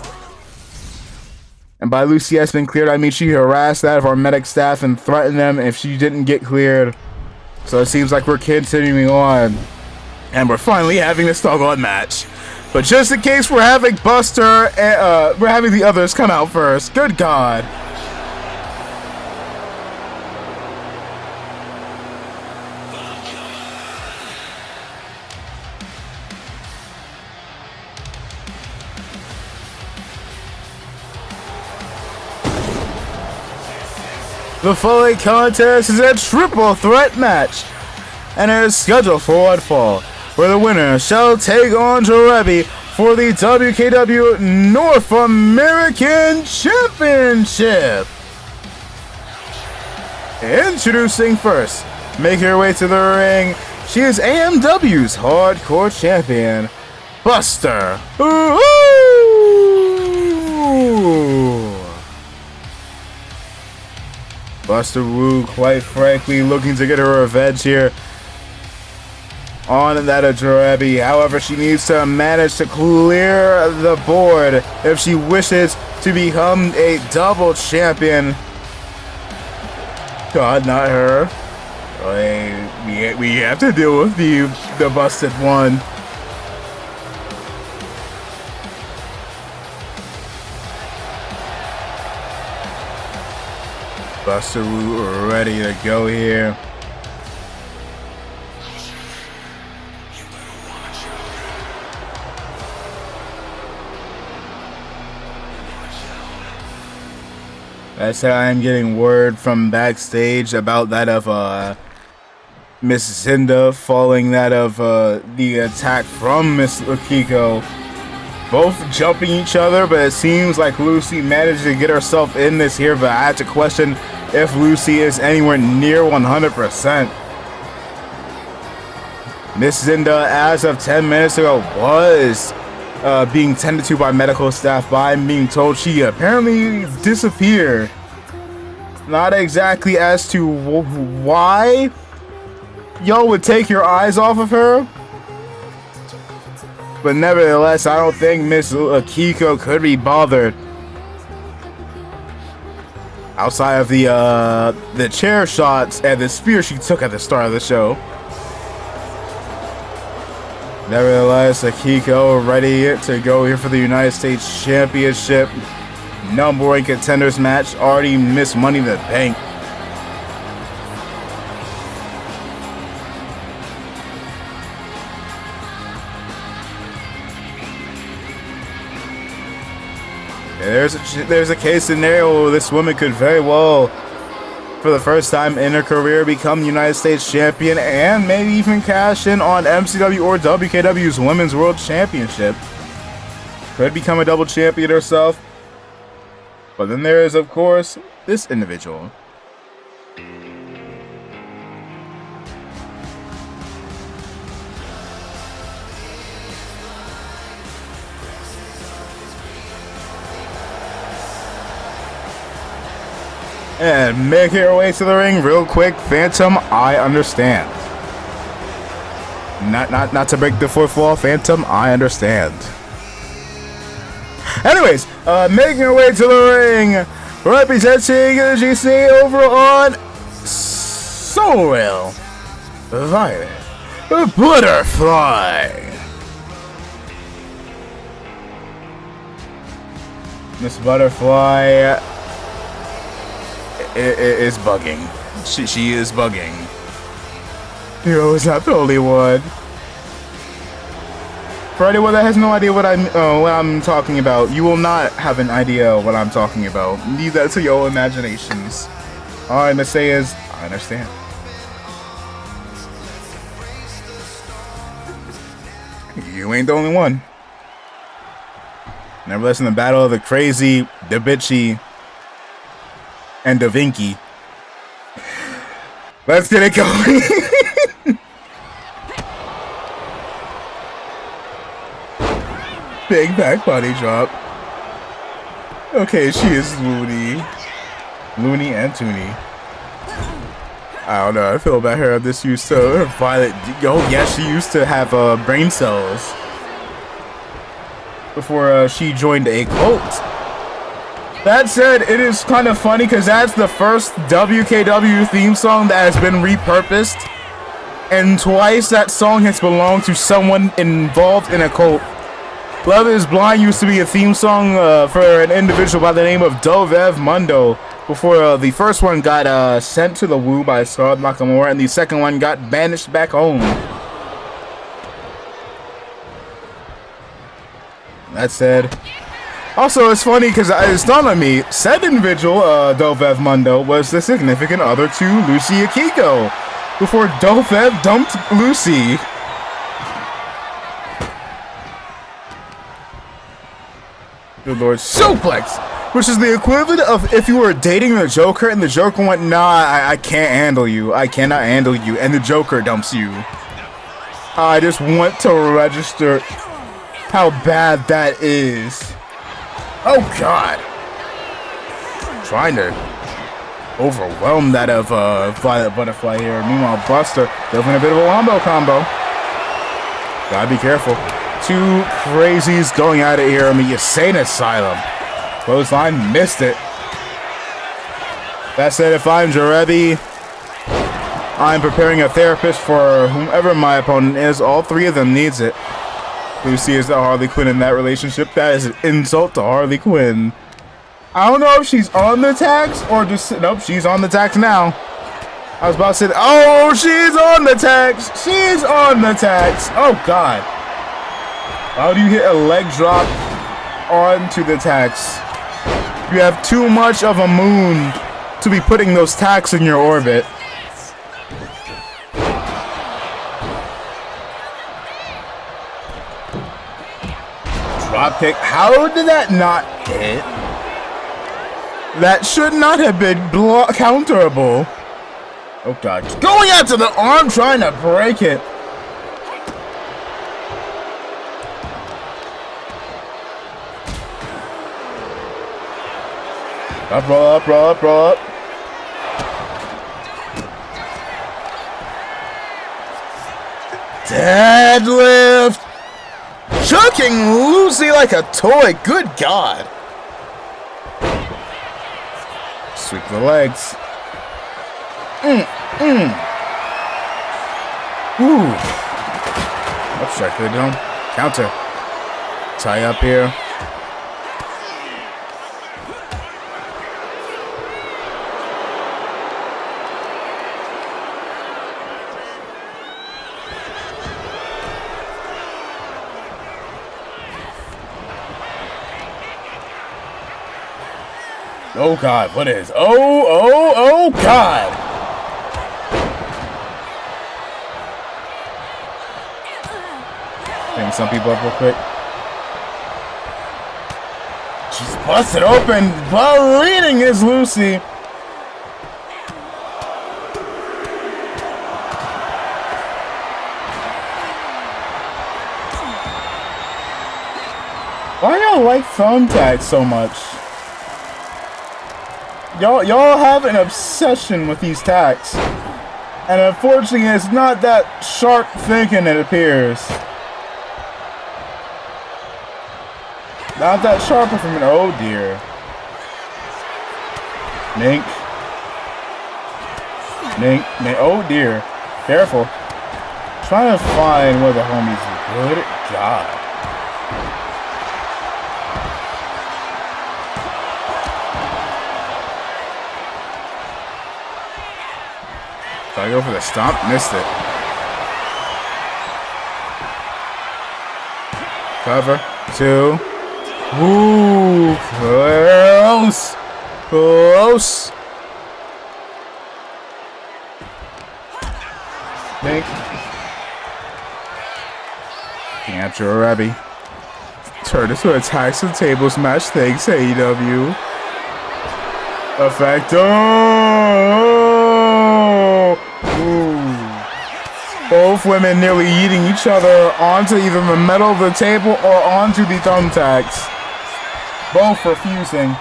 And by Lucy has been cleared, I mean she harassed that of our medic staff and threatened them if she didn't get cleared. So it seems like we're continuing on. And we're finally having this doggone match. But just in case we're having Buster and we're having the others come out first. Good God. The following contest is a triple threat match and it is scheduled for one fall, where the winner shall take on Jarebi for the WKW North American Championship. Introducing first, making her way to the ring, she is AMW's Hardcore Champion, Buster. Ooh. Buster Wu, quite frankly, looking to get her revenge here on that of Jarebi. However, she needs to manage to clear the board if she wishes to become a double champion. God, not her. We have to deal with the busted one. Buster Wu ready to go here. That's how I'm getting word from backstage about that of Miss Zinda falling that of the attack from Miss Wkw. Both jumping each other, but it seems like Lucy managed to get herself in this here, but I had to question if Lucy is anywhere near 100%. Miss Zinda, as of 10 minutes ago, was being tended to by medical staff, but I'm being told she apparently disappeared. Not exactly as to why y'all would take your eyes off of her, but nevertheless, I don't think Miss Akiko could be bothered. Outside of the chair shots and the spear she took at the start of the show. Nevertheless, Akiko ready to go here for the United States Championship number one contenders match. Already missed Money in the Bank. There's a case scenario where this woman could very well, for the first time in her career, become United States Champion and maybe even cash in on MCW or WKW's Women's World Championship. Could become a double champion herself. But then there is, of course, this individual. And making her way to the ring real quick, Phantom, I understand. Not to break the fourth wall, Phantom, I understand. Anyways, making her way to the ring, representing the GC over on Soul Violet Butterfly. Miss Butterfly is bugging. She is bugging. You is not the only one. For anyone that has no idea what I'm talking about, you will not have an idea what I'm talking about. Leave that to your imaginations. All I'm gonna say is, I understand. You ain't the only one. Nevertheless, in the battle of the crazy, the bitchy, and the Vinky, let's get it going. Big back body drop. Okay, she is loony. Loony and Toony. I don't know, I feel about her. This used to her violet. Oh yeah, she used to have brain cells before she joined a cult. That said, it is kind of funny because that's the first WKW theme song that has been repurposed, and twice that song has belonged to someone involved in a cult. Love Is Blind used to be a theme song for an individual by the name of Wkw Mundo, before the first one got sent to the Woo by Scarlett Nakamura, and the second one got banished back home. That said, also it's funny because it's dawned on me, said individual, Wkw Mundo, was the significant other to Lucy Akiko, before Wkw dumped Lucy. Good lord, suplex! Which is the equivalent of if you were dating the Joker and the Joker went, nah, I can't handle you. I cannot handle you. And the Joker dumps you. I just want to register how bad that is. Oh, God. Trying to overwhelm that of Violet Butterfly here. Meanwhile, Buster delivering a bit of a wombo combo. Gotta be careful. Two crazies going at it here in the Insane Asylum. Clothesline, missed it. That said, if I'm Jarebi, I'm preparing a therapist for whomever my opponent is. All three of them needs it. Lucy is the Harley Quinn in that relationship. That is an insult to Harley Quinn. I don't know if she's on the tax or just... Nope, she's on the tax now. I was about to say... Oh, she's on the tax. She's on the tax. Oh, God. How do you hit a leg drop onto the tax? You have too much of a moon to be putting those tacks in your orbit. Drop kick. How did that not hit? That should not have been counterable. Oh God. Going out to the arm, trying to break it. Up, roll up, roll up, roll up. Deadlift. Chucking Lucy like a toy. Good God. Sweep the legs. Ooh. Up strike to the dome. Counter. Tie up here. Oh God, what is? Oh God! Bring some people up real quick. She's busted open. Bleeding is Lucy. Why do y'all like thumbtacks so much? Y'all have an obsession with these tacks. And unfortunately, it's not that sharp thinking it appears. Not that sharper from an oh dear. Nink. Oh dear. Careful. Trying to find where the homies are. Good God. Try to go for the stomp. Missed it. Cover. 2. Ooh, close. Close. Think. Capture Rebby. Turn this to attacks and table smash. Thanks, AEW. Effecto. Ooh. Both women nearly eating each other onto either the metal of the table or onto the thumbtacks. Both refusing.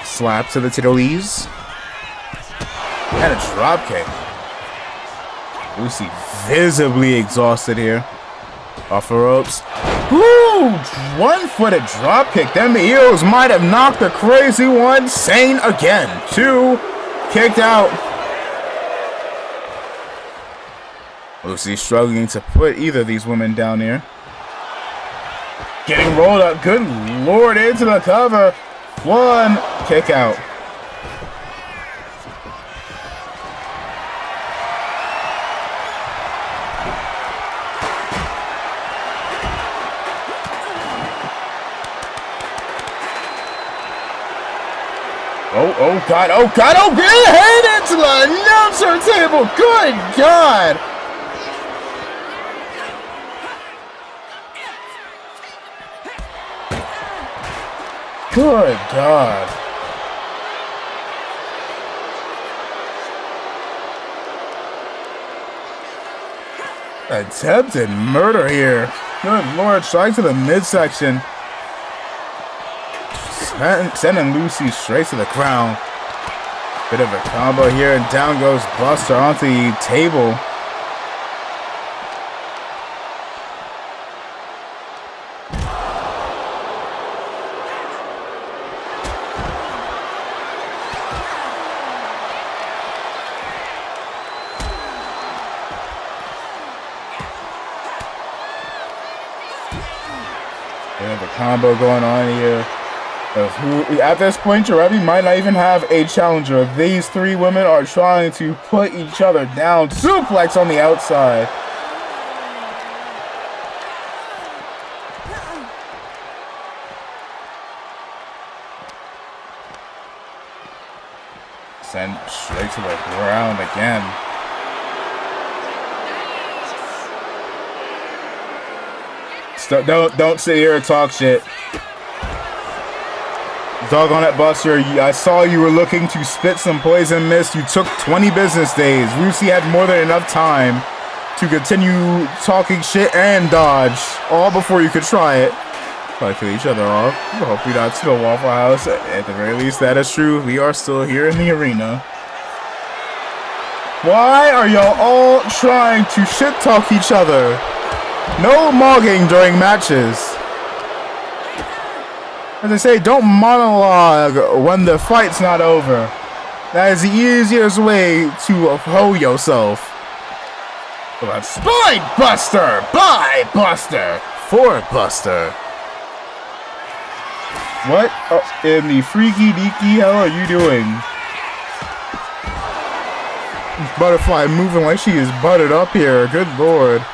Slap to the titties. And a drop kick. Lucy visibly exhausted here. Off the ropes. Woo! One-footed drop kick. Them heels might have knocked the crazy one sane again. 2 kicked out. Lucy struggling to put either of these women down here. Getting rolled up. Good lord, into the cover. 1 kick out. Oh God, oh God, oh God, head into the announcer table. Good God. Good God. Attempted murder here. Good Lord, strike to the midsection. Sending Lucy straight to the ground. Bit of a combo here, and down goes Buster onto the table. Bit of a combo going on here. At this point, Jarebi might not even have a challenger. These 3 women are trying to put each other down. Suplex on the outside. Send straight to the ground again. Don't sit here and talk shit. Doggone it, Buster. I saw you were looking to spit some poison mist. You took 20 business days. Lucy had more than enough time to continue talking shit and dodge, all before you could try it. Probably kill each other off. Hopefully not to the Waffle House. At the very least, that is true. We are still here in the arena. Why are y'all all trying to shit talk each other? No mogging during matches. As I say, don't monologue when the fight's not over. That is the easiest way to hoe yourself. Spine Buster! By Buster! For Buster. What in the freaky deaky hell are you doing? Butterfly moving like she is buttered up here. Good lord.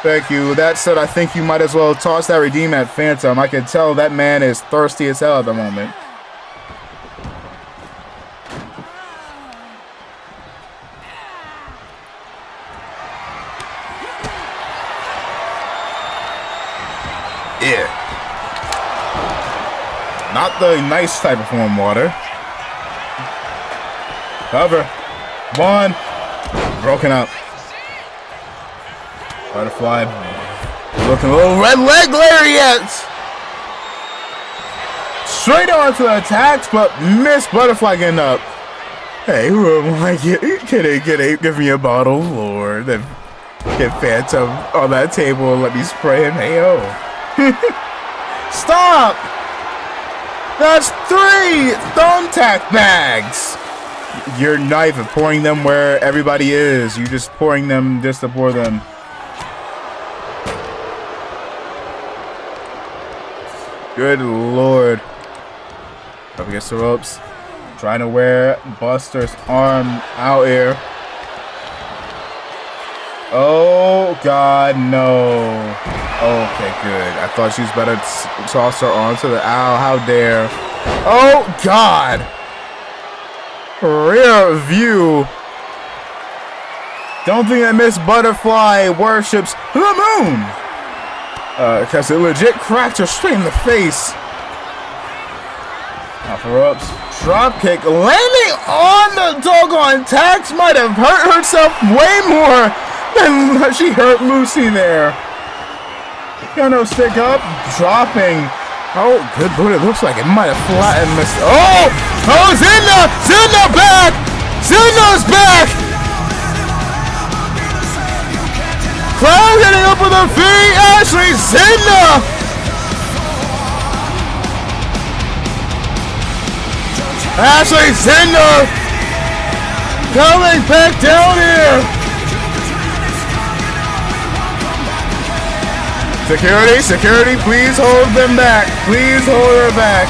Thank you. That said, I think you might as well toss that redeem at Phantom. I can tell that man is thirsty as hell at the moment. Yeah. Not the nice type of warm water. Cover. 1. Broken up. Butterfly looking a little red leg lariat. Straight on to the attacks, but miss Butterfly getting up. Hey, who am I? Can they give me a bottle? Lord, then get Phantom on that table and let me spray him. Hey, yo. Stop! That's 3 thumbtack bags. You're not even pouring them where everybody is. You're just pouring them just to pour them. Good lord. Up against the ropes. Trying to wear Buster's arm out here. Oh, God, no. Okay, good. I thought she was about to toss her onto the... Ow, how dare. Oh, God. Rear view. Don't think that Miss Butterfly worships the moon. Because it legit cracked her straight in the face. Upper-ups. Drop kick. Landing on the doggone tax might have hurt herself way more than she hurt Lucy there. Gonna stick up. Dropping. Oh, good lord. It looks like it might have flattened Miss... Oh! Oh, Zinna! Zinna back! Zinna's back! Crowd getting up with her feet. Ashley Zinna! Ashley Zinna coming back down here. Security, please hold them back. Please hold her back.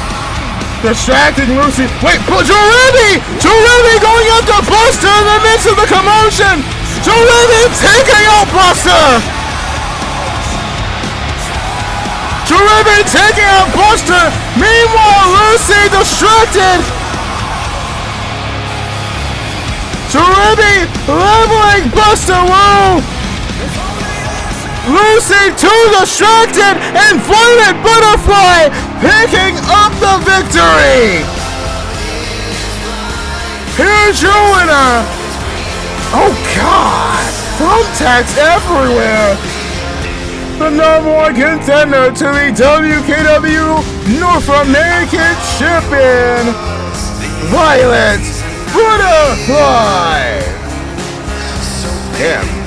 Distracting Lucy. Wait, Joe Ribby going up to Buster in the midst of the commotion. Joe Ribby taking out Buster. Joe Ribby taking out Buster. Meanwhile, Lucy distracted. Joe Ribby leveling Buster. Whoa. Lucy too distracted, and Violet Butterfly picking up the victory. Here's your winner. Oh God, thumbtacks everywhere. The #1 contender to the WKW North American Champion, Violet Butterfly. Damn.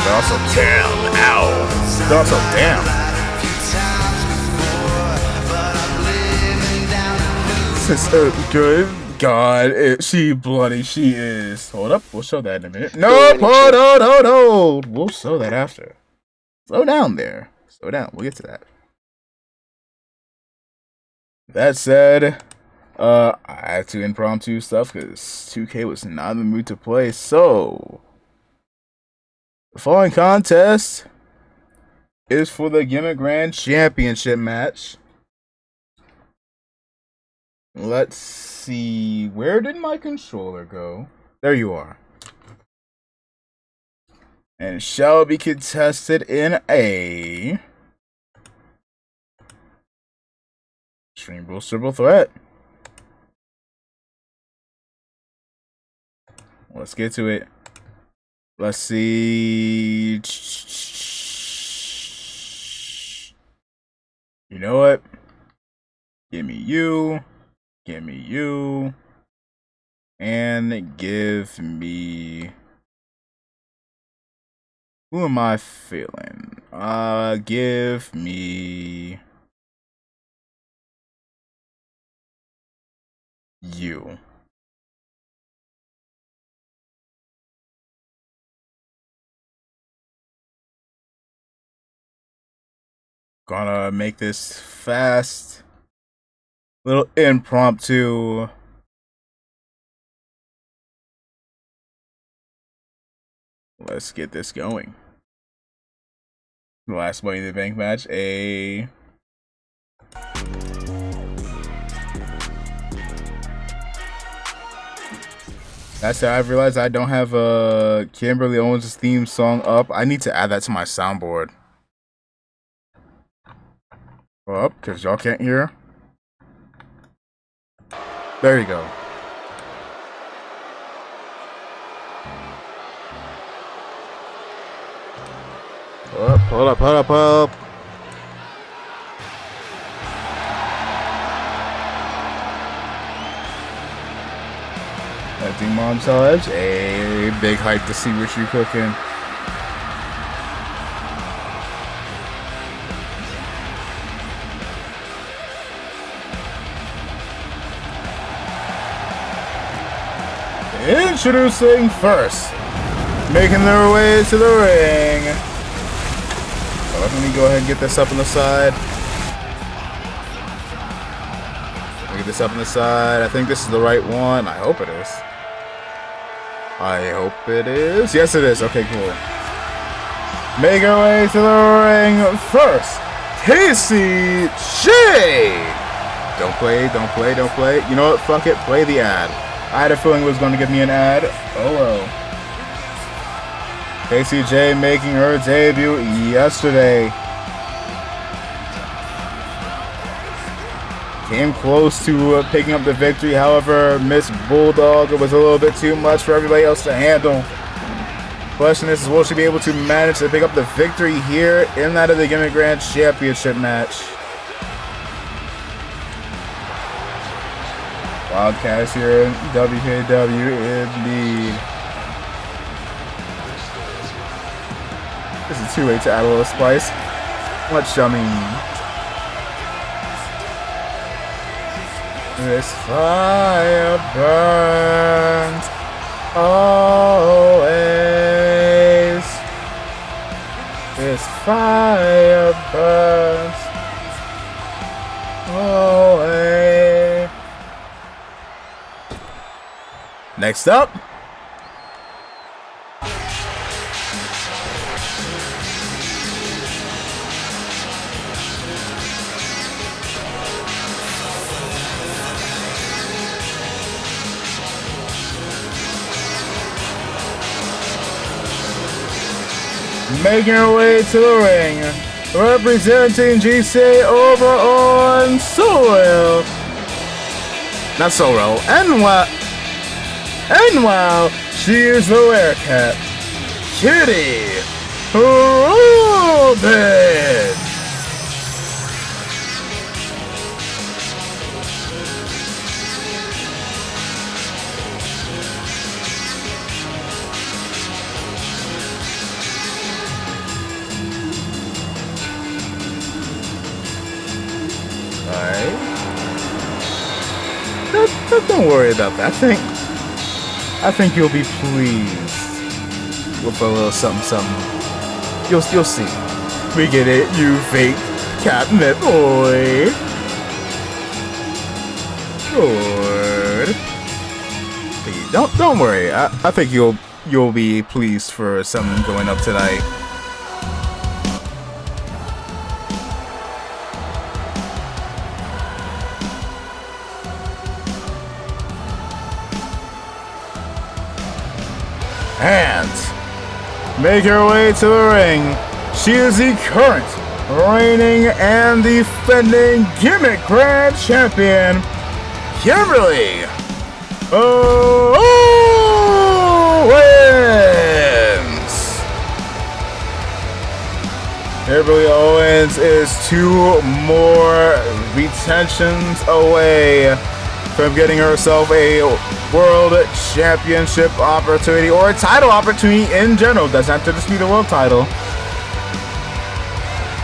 Also, damn, ow. Also, damn. This is good. God, she bloody, she is. Hold up, we'll show that in a minute. Nope, hold. We'll show that after. Slow down there. Slow down, we'll get to that. That said, I had to impromptu stuff because 2K was not in the mood to play, so... The following contest is for the Gimmick Grand Championship match. Let's see. Where did my controller go? There you are. And it shall be contested in a Extreme Rules Triple Threat. Let's get to it. Let's see. You know what? Give me you. Give me you. And give me... Who am I feeling? Give me... You. Gonna make this fast, little impromptu. Let's get this going. The last Money in the Bank match, That's how I've realized I don't have Kimberly Owens' theme song up. I need to add that to my soundboard. Up, because y'all can't hear. There you go. Hold up. Acting montage. A big hype to see what you're cooking. Introducing first, making their way to the ring. Let me go ahead and get this up on the side. Get this up on the side. I think this is the right one. I hope it is. I hope it is. Yes, it is. Okay, cool. Make our way to the ring first. Casey J. Don't play. You know what? Fuck it. Play the ad. I had a feeling it was going to give me an ad. Oh well. Casey J making her debut yesterday. Came close to picking up the victory. However, Miss Bulldog was a little bit too much for everybody else to handle. Question is, will she be able to manage to pick up the victory here in that of the Gimmick Grand Championship match? Wildcats here in WKW indeed. This is 2-way to add a little spice. Much yummy. This fire burns always. This fire burns always. Next up, making her way to the ring, representing GCA over on Soil. Not Sorrel. And wow, she is the Werecat. Kitty Rubin. Don't worry about that. I think you'll be pleased with a little something. You'll see. We get it, you fake cabinet boy. Good. Don't worry. I think you'll be pleased for something going up tonight. And make her way to the ring. She is the current, reigning, and defending Gimmick Grand Champion, Kimberly Owens. Kimberly Owens is 2 more retentions away from getting herself a World Championship opportunity, or a title opportunity in general. Doesn't have to just be the world title.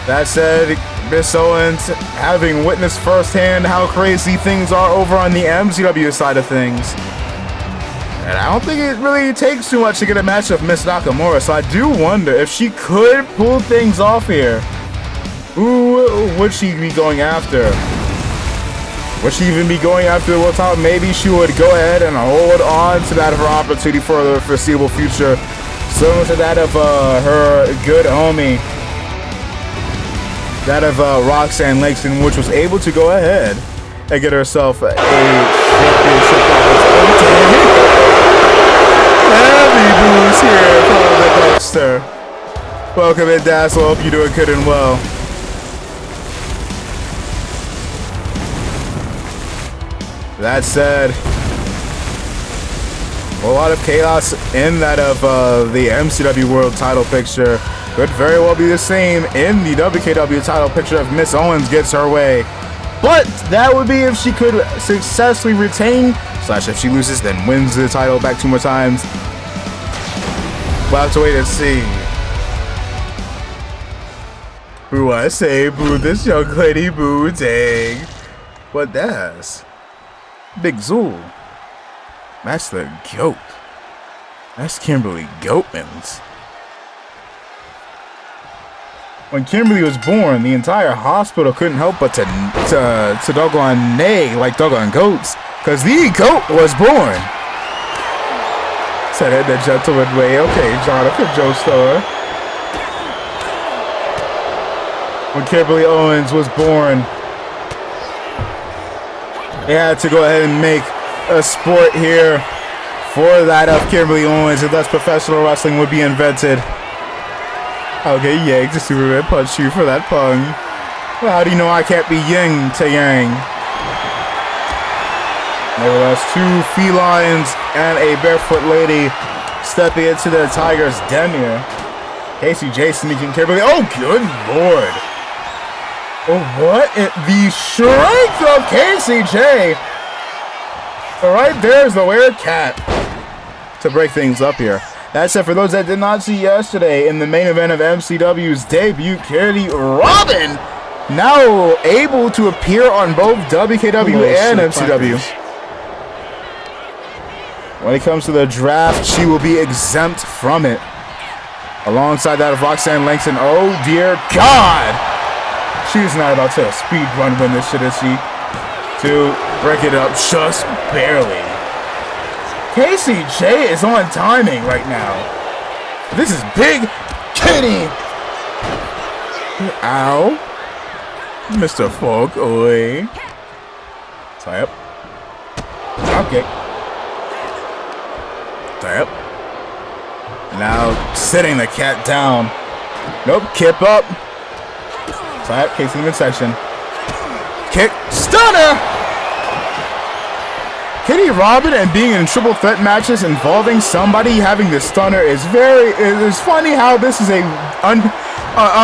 That said, Miss Owens, having witnessed firsthand how crazy things are over on the MCW side of things, and I don't think it really takes too much to get a match with Miss Nakamura, so I do wonder if she could pull things off here. Who would she be going after? Would she even be going after the world title? Maybe she would go ahead and hold on to that of her opportunity for the foreseeable future, similar to that of her good homie, that of Roxanne Langston, which was able to go ahead and get herself a championship opportunity. Heavy boost here from the Dexter. Welcome in, Dazzle. Hope you're doing good and well. That said, a lot of chaos in that of the MCW World title picture. Could very well be the same in the WKW title picture if Miss Owens gets her way. But that would be if she could successfully retain, / if she loses, then wins the title back 2 more times. We'll have to wait and see. Boo, I say, boo this young lady, boo, dang. What that's? Big Zool. That's the GOAT. That's Kimberly Goatmans. When Kimberly was born, the entire hospital couldn't help but to doggone neigh like doggone goats, because the GOAT was born. said it in a gentleman way. Okay, Jonathan Joestar. When Kimberly Owens was born, they had to go ahead and make a sport here for that of Kimberly Owens, and thus professional wrestling would be invented. Okay, Yang to Superman punch you for that pun. Well, how do you know I can't be yin to yang? Nevertheless, two felines and a barefoot lady stepping into the Tiger's den here. Casey J sneaking Kimberly. Oh, good lord. Oh, what? The strength of Casey J. Right there's the weird cat to break things up here. That's it for those that did not see yesterday in the main event of MCW's debut. Katie Robin now able to appear on both WKW and MCW. When it comes to the draft, she will be exempt from it. Alongside that of Roxanne Langston. Oh dear God! She's not about to speed run win this shit, is she? To break it up just barely. Casey J is on timing right now. This is Big Kitty. Ow. Mr. Folk, oi. Tie up. Okay. Tie up. Now sitting the cat down. Nope, kip up. Tie up, Casey in midsection. Kick, stunner! Kitty Robin and being in triple threat matches involving somebody having the stunner is it's funny how this is a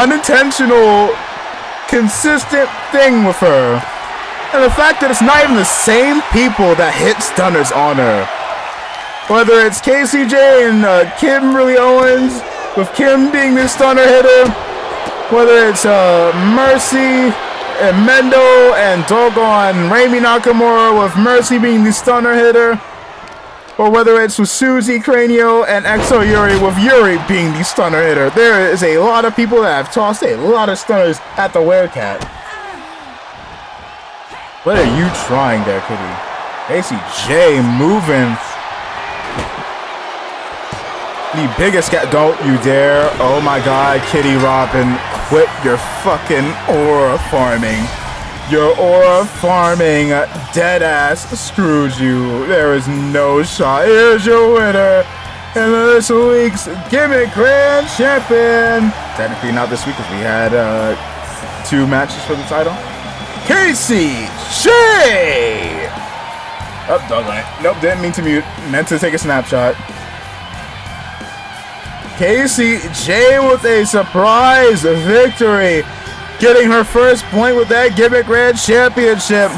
unintentional, consistent thing with her. And the fact that it's not even the same people that hit stunners on her. Whether it's Casey J and Kimberly Owens, with Kim being the stunner hitter, whether it's Mercy and Mendo and doggone Raimi Nakamura with Mercy being the stunner hitter, or whether it's with Suzy Cranio and Exo Yuri with Yuri being the stunner hitter. There is a lot of people that have tossed a lot of stunners at the Werecat. What are you trying there, Kitty? Casey J moving. The biggest cat. Don't you dare. Oh my God, Kitty Robin. Quit your fucking aura farming. Your aura farming dead ass screwed you. There is no shot. Here's your winner. And this week's Gimmick Grand Champion. Technically not this week because we had 2 matches for the title. Casey J. Oh, doggone it. Nope, didn't mean to mute. Meant to take a snapshot. Casey J with a surprise victory, getting her first point with that Gimmick Grand Championship,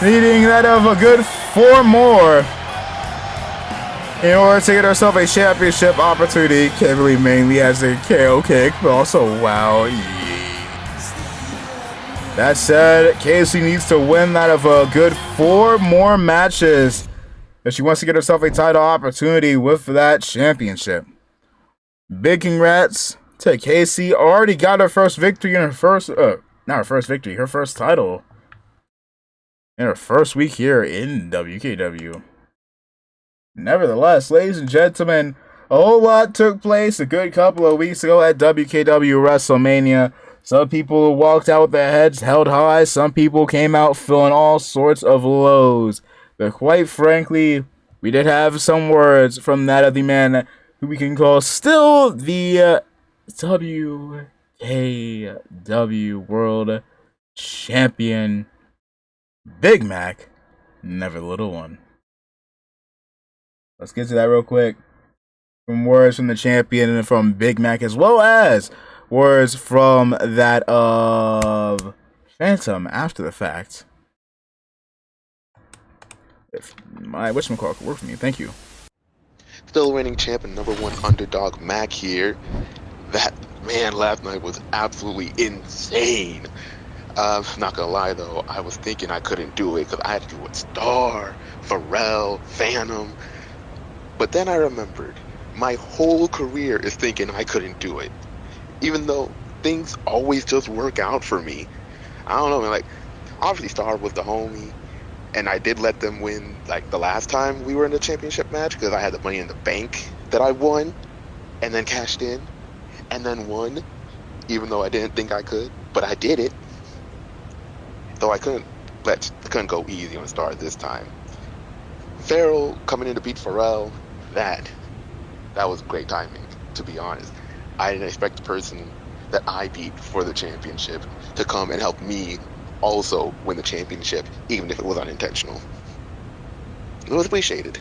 needing that of a good 4 more in order to get herself a championship opportunity. Kimberly mainly has a KO kick, but also wow. That said, Casey needs to win that of a good 4 more matches if she wants to get herself a title opportunity with that championship. Big congrats to Casey. Already got her first victory in her first, not her first victory, her first title in her first week here in WKW. Nevertheless, ladies and gentlemen, a whole lot took place a good couple of weeks ago at WKW WrestleMania. Some people walked out with their heads held high. Some people came out feeling all sorts of lows. But quite frankly, we did have some words from that of the man who we can call still the WKW World Champion, Big Mac, never the little one. Let's get to that real quick. From words from the champion and from Big Mac, as well as words from that of Phantom after the fact. If my whatchamacallit could work for me, thank you. Still reigning champ and #1 underdog Mac here. That man last night was absolutely insane. Not gonna lie though, I was thinking I couldn't do it because I had to do it Star, Pharrell, Phantom. But then I remembered my whole career is thinking I couldn't do it, even though things always just work out for me. I don't know, man. Like obviously Star was the homie, And I did let them win, like, the last time we were in the championship match, because I had the money in the bank that I won, and then cashed in, and then won, even though I didn't think I could, but I did it. Though I couldn't go easy on Star this time. Farrell coming in to beat Pharrell, that was great timing, to be honest. I didn't expect the person that I beat for the championship to come and help me also win the championship, even if it was unintentional. It was appreciated.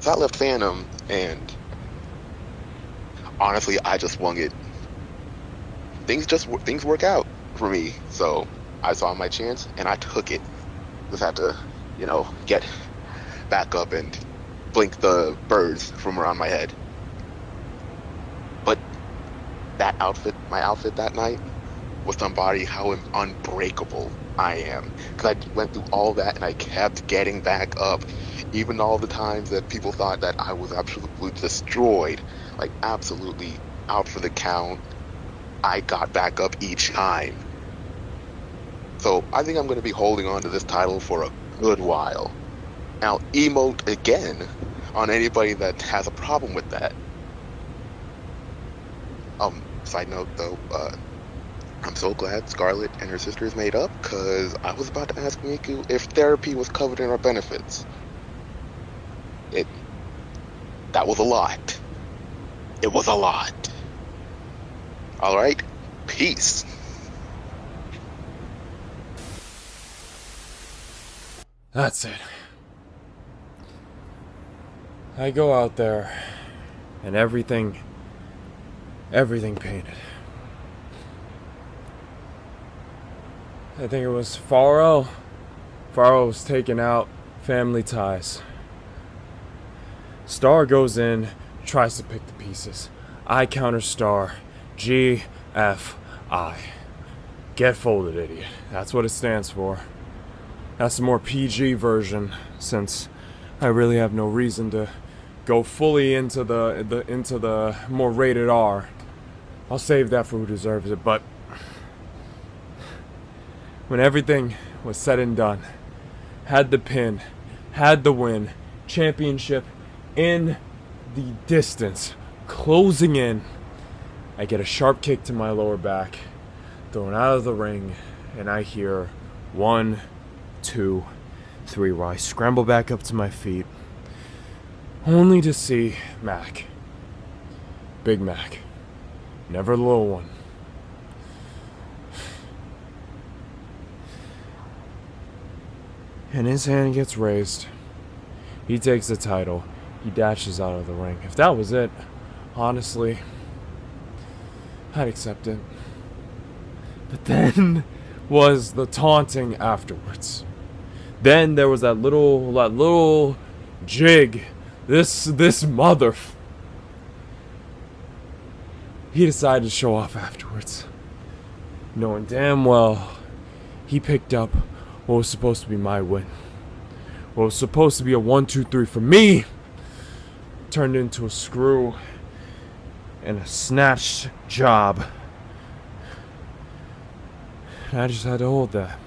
So I left Phantom, and honestly, I just swung it. Things work out for me, so I saw my chance and I took it. Just had to, get back up and blink the birds from around my head. But my outfit that night was to embody how unbreakable I am. Because I went through all that and I kept getting back up. Even all the times that people thought that I was absolutely destroyed, like absolutely out for the count, I got back up each time. So I think I'm going to be holding on to this title for a good while. I'll emote again on anybody that has a problem with that. Side note though, I'm so glad Scarlett and her sisters made up, because I was about to ask Miku if therapy was covered in our benefits. That was a lot. It was a lot. Alright, peace. That's it. I go out there, and everything painted. I think it was Pharrell. Pharrell was taking out family ties. Star goes in, tries to pick the pieces. I counter Star. GFI. Get folded, idiot. That's what it stands for. That's the more PG version, since I really have no reason to go fully into the more rated R. I'll save that for who deserves it, but when everything was said and done, had the pin, had the win, championship in the distance, closing in, I get a sharp kick to my lower back, thrown out of the ring, and I hear 1, 2, 3, where I scramble back up to my feet, only to see Mac. Big Mac. Never the little one. And his hand gets raised. He takes the title. He dashes out of the ring. If that was it, honestly, I'd accept it. But then was the taunting afterwards. Then there was that little jig. This mother. He decided to show off afterwards, knowing damn well he picked up what was supposed to be my win. What was supposed to be a 1, 2, 3 for me turned into a screw and a snatched job. And I just had to hold that.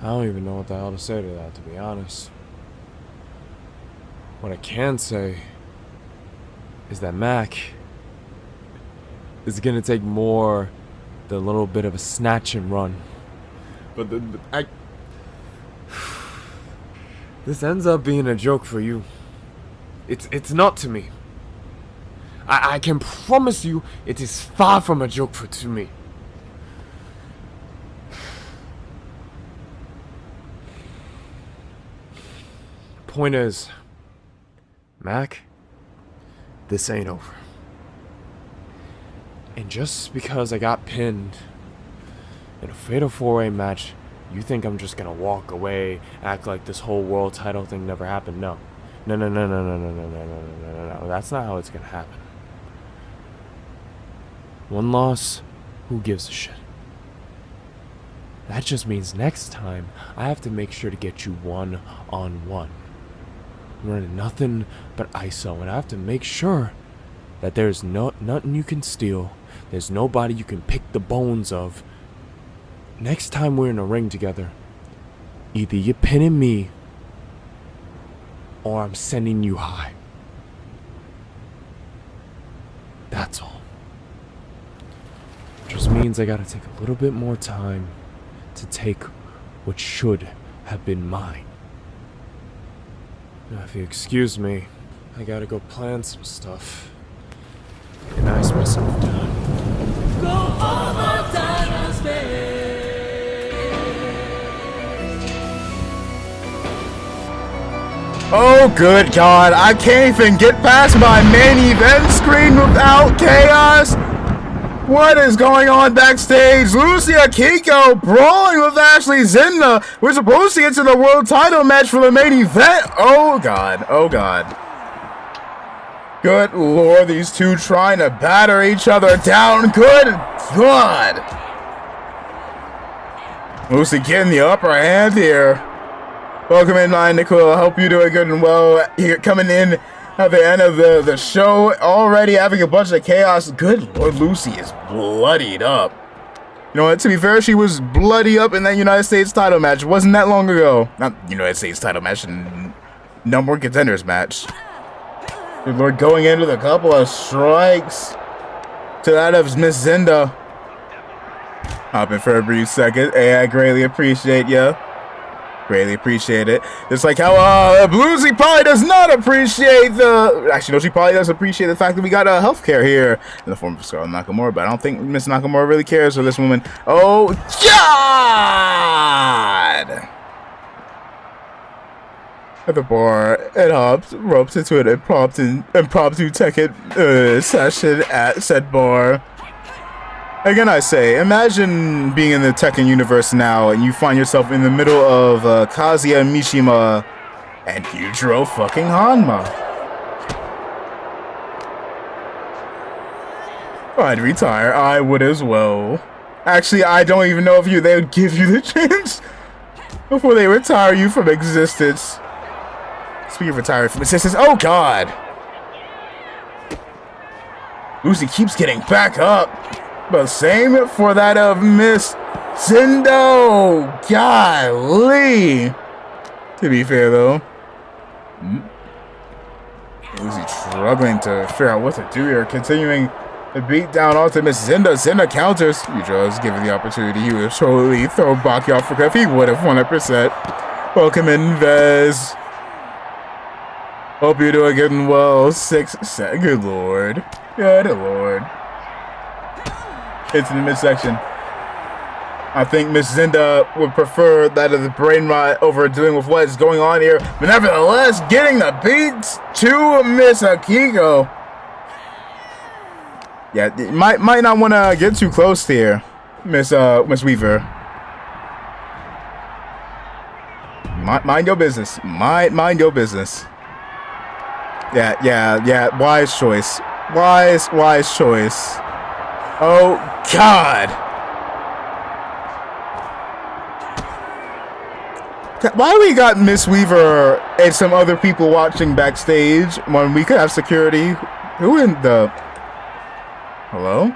I don't even know what the hell to say to that, to be honest. What I can say is that Mac is gonna take more than a little bit of a snatch and run. But this ends up being a joke for you. It's not to me. I can promise you it is far from a joke to me. Point is, Mac, this ain't over. And just because I got pinned in a fatal 4-way match, you think I'm just gonna walk away, act like this whole world title thing never happened? No. No. That's not how it's gonna happen. One loss, who gives a shit? That just means next time, I have to make sure to get you 1-on-1. Running nothing but ISO, and I have to make sure that there's nothing you can steal. There's nobody you can pick the bones of next time we're in a ring together, either you're pinning me or I'm sending you high. That's all. Just means I gotta take a little bit more time to take what should have been mine. Now, if you excuse me, I gotta go plan some stuff. And ice myself down. Go over time and space. Oh, good God. I can't even get past my main event screen without chaos. What is going on backstage? Lucia Kiko brawling with Ashley Zinda. We're supposed to get to the world title match for the main event. Oh, God. Oh, God. Good Lord, these two trying to batter each other down. Good God. Lucy getting the upper hand here. Welcome in, Nicole. I hope you're doing good and well. Here, coming in at the end of the show, already having a bunch of chaos. Good Lord, Lucy is bloodied up. You know what, to be fair, she was bloody up in that United States title match. It wasn't that long ago. Not United States title match, number one contenders match. Good Lord, going in with a couple of strikes to that of Miss Zinda. Hopping for a brief second. Hey, I greatly appreciate ya. Greatly appreciate it. Just like how Bluesy probably does not appreciate the... Actually, no, she probably does appreciate the fact that we got healthcare here in the form of Scarlett Nakamura, but I don't think Miss Nakamura really cares for this woman. Oh, God! At the bar, it hops, ropes into an impromptu Tekken session at said bar. Again, I say, imagine being in the Tekken universe now and you find yourself in the middle of Kazuya Mishima and Yujiro fucking Hanma. I'd retire. I would as well. Actually, I don't even know if they would give you the chance before they retire you from existence. Speaking of retiring from existence, oh God! Lucy keeps getting back up. But same for that of Miss Zindo. Golly. To be fair, though, Lucy struggling to figure out what to do here. Continuing to beat down onto Miss Zinda. Zinda counters. Yujiro is given the opportunity. He would totally throw Baki off if he would have 100%. Welcome in, Vez. Hope you're doing good and well. 6-7. Good Lord. Good Lord. Into the midsection. I think Miss Zinda would prefer that of the brain rot over doing with what is going on here. But nevertheless, getting the beats to Miss Akiko. Yeah, might not want to get too close here, Miss Weaver. Mind your business. Mind your business. Yeah. Wise choice. Wise choice. Oh, God. Why we got Miss Weaver and some other people watching backstage when we could have security? Who in the... Hello?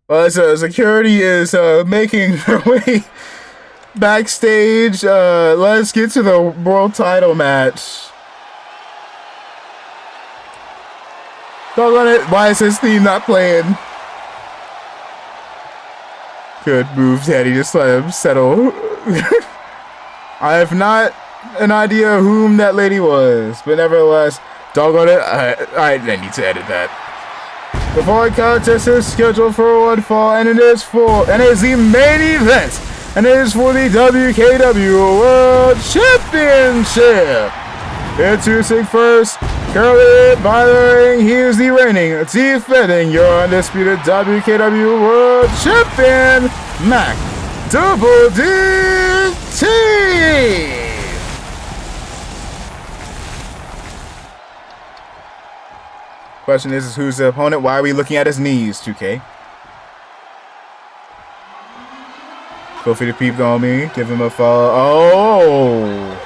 Well, so security is making their way backstage. Let's get to the world title match. Doggone it, why is this theme not playing? Good move, Daddy, just let him settle. I have not an idea whom that lady was, but nevertheless, doggone it, I need to edit that. The following contest is scheduled for one fall, and it is the main event, and it is for the WKW World Championship. Introducing first, currently by the ring, he is the reigning, defending your undisputed WKW World Champion, Mac Double DT. Question is who's the opponent? Why are we looking at his knees, 2K? Feel free to peep on me. Give him a follow. Oh!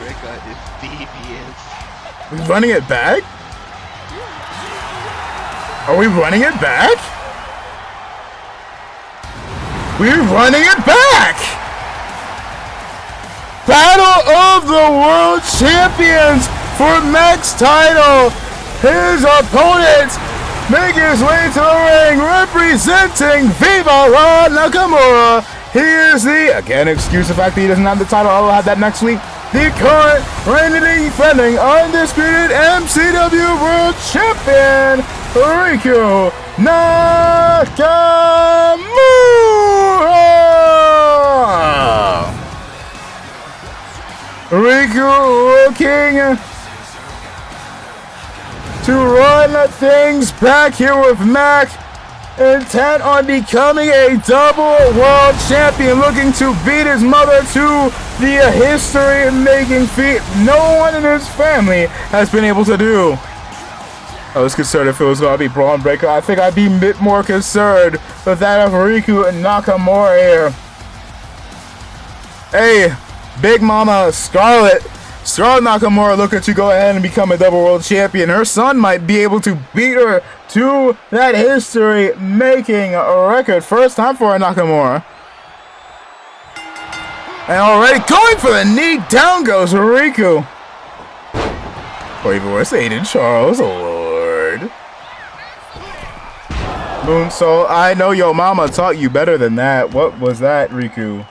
Rick is devious. We running it back? Are we running it back? We're running it back! Battle of the World Champions for Mac's title. His opponent making his way to the ring, representing Viva La Nakamura. He is the, again, excuse the fact that he doesn't have the title, I'll have that next week, the current reigning, defending, undisputed MCW World Champion, Wkw Nakamura! Wkw looking to run things back here with Mac, intent on becoming a double world champion, looking to beat his mother to the history-making feat no one in his family has been able to do. I was concerned if it was going to be Braun Breaker. I think I'd be a bit more concerned with that of Wkw Nakamura here. Hey, Big Mama Scarlett Nakamura looking to go ahead and become a double world champion. Her son might be able to beat her to that history-making record. First time for Nakamura. And already going for the knee. Down goes Wkw. Or even worse, Aiden Charles. Oh, Lord. Moonsault. I know your mama taught you better than that. What was that, Wkw?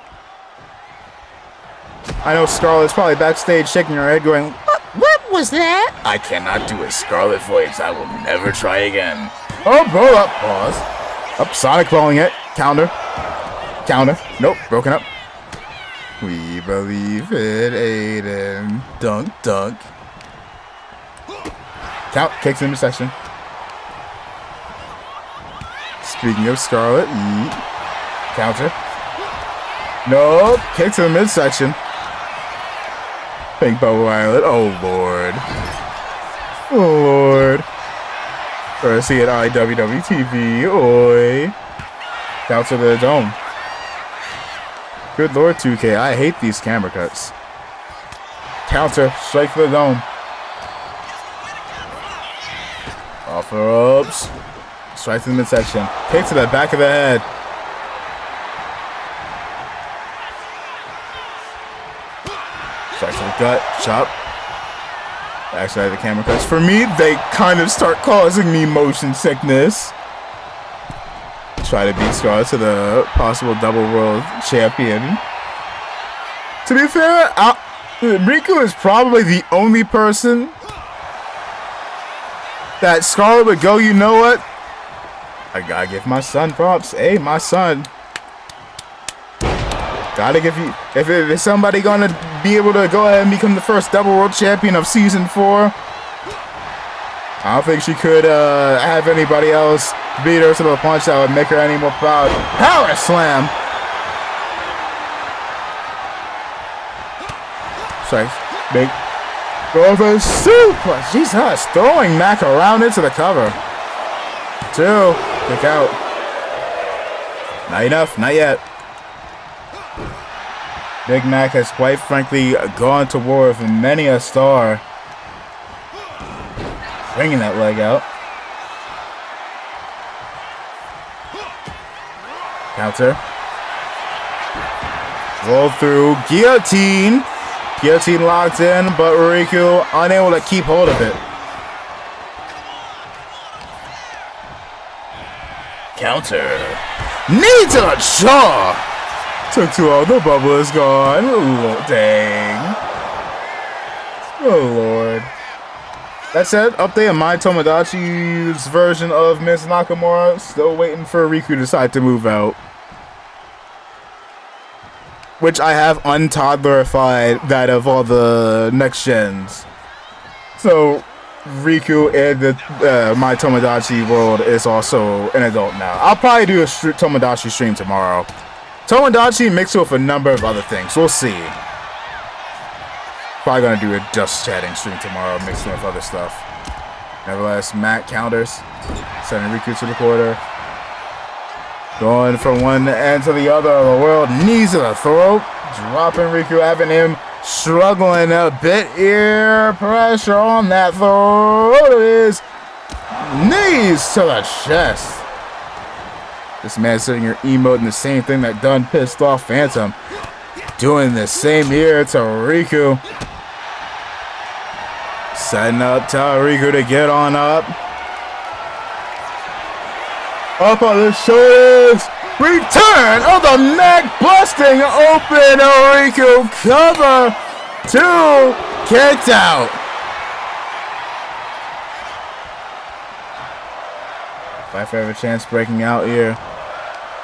I know Scarlett's probably backstage shaking her head going, what was that? I cannot do a Scarlett voice. I will never try again. Oh, roll up. Pause. Up, Sonic blowing it. Counter. Counter. Nope, broken up. We believe in Aiden. Dunk, dunk. Count, kicks in the section. Speaking of Scarlett, counter. Nope, kicks in the midsection. Pink Bubble Violet. Oh, Lord. Oh, Lord. First see it IWW TV. Oi. Down to the dome. Good Lord, 2K. I hate these camera cuts. Counter. Straight for the dome. Offer ups. Straight to the midsection. Kick to the back of the head. Straight to the gut. Chop. Actually, I have the camera cuts. For me, they kind of start causing me motion sickness. Try to beat Scarlett to the possible double world champion. To be fair, Wkw is probably the only person that Scarlett would go, you know what? I gotta give my son props. Hey, my son. Gotta give you, if somebody gonna be able to go ahead and become the first double world champion of season 4, I don't think she could have anybody else beat her to the punch that would make her any more proud. Power slam. Strike. Big. Over suplex. Jesus. Throwing Mac around into the cover. 2. Kick out. Not enough. Not yet. Big Mac has quite frankly gone to war with many a star. Bringing that leg out. Counter. Roll through. Guillotine. Guillotine locked in, but Wkw unable to keep hold of it. Counter. Knee to the jaw. Took too long. The bubble is gone. Oh, dang. Oh, Lord. That said, update on my Tomodachi's version of Miss Nakamura. Still waiting for Riku to decide to move out. Which I have untoddlerified that of all the next gens. So, Riku in the my Tomodachi world is also an adult now. I'll probably do a Tomodachi stream tomorrow. Tomodachi mixed with a number of other things. We'll see. Probably gonna do a just chatting stream tomorrow, mixed with other stuff. Nevertheless, Matt counters, sending Riku to the quarter. Going from one end to the other of the world, knees to the throat, dropping Riku, having him struggling a bit here. Pressure on that throw. It is knees to the chest. This man sitting here emoting the same thing that done pissed off Phantom. Doing the same here to Riku. Setting up to Riku to get on up. Up on the shoulders. Return of the neck busting open. Riku cover. 2. Kicked out. Fight for every chance breaking out here.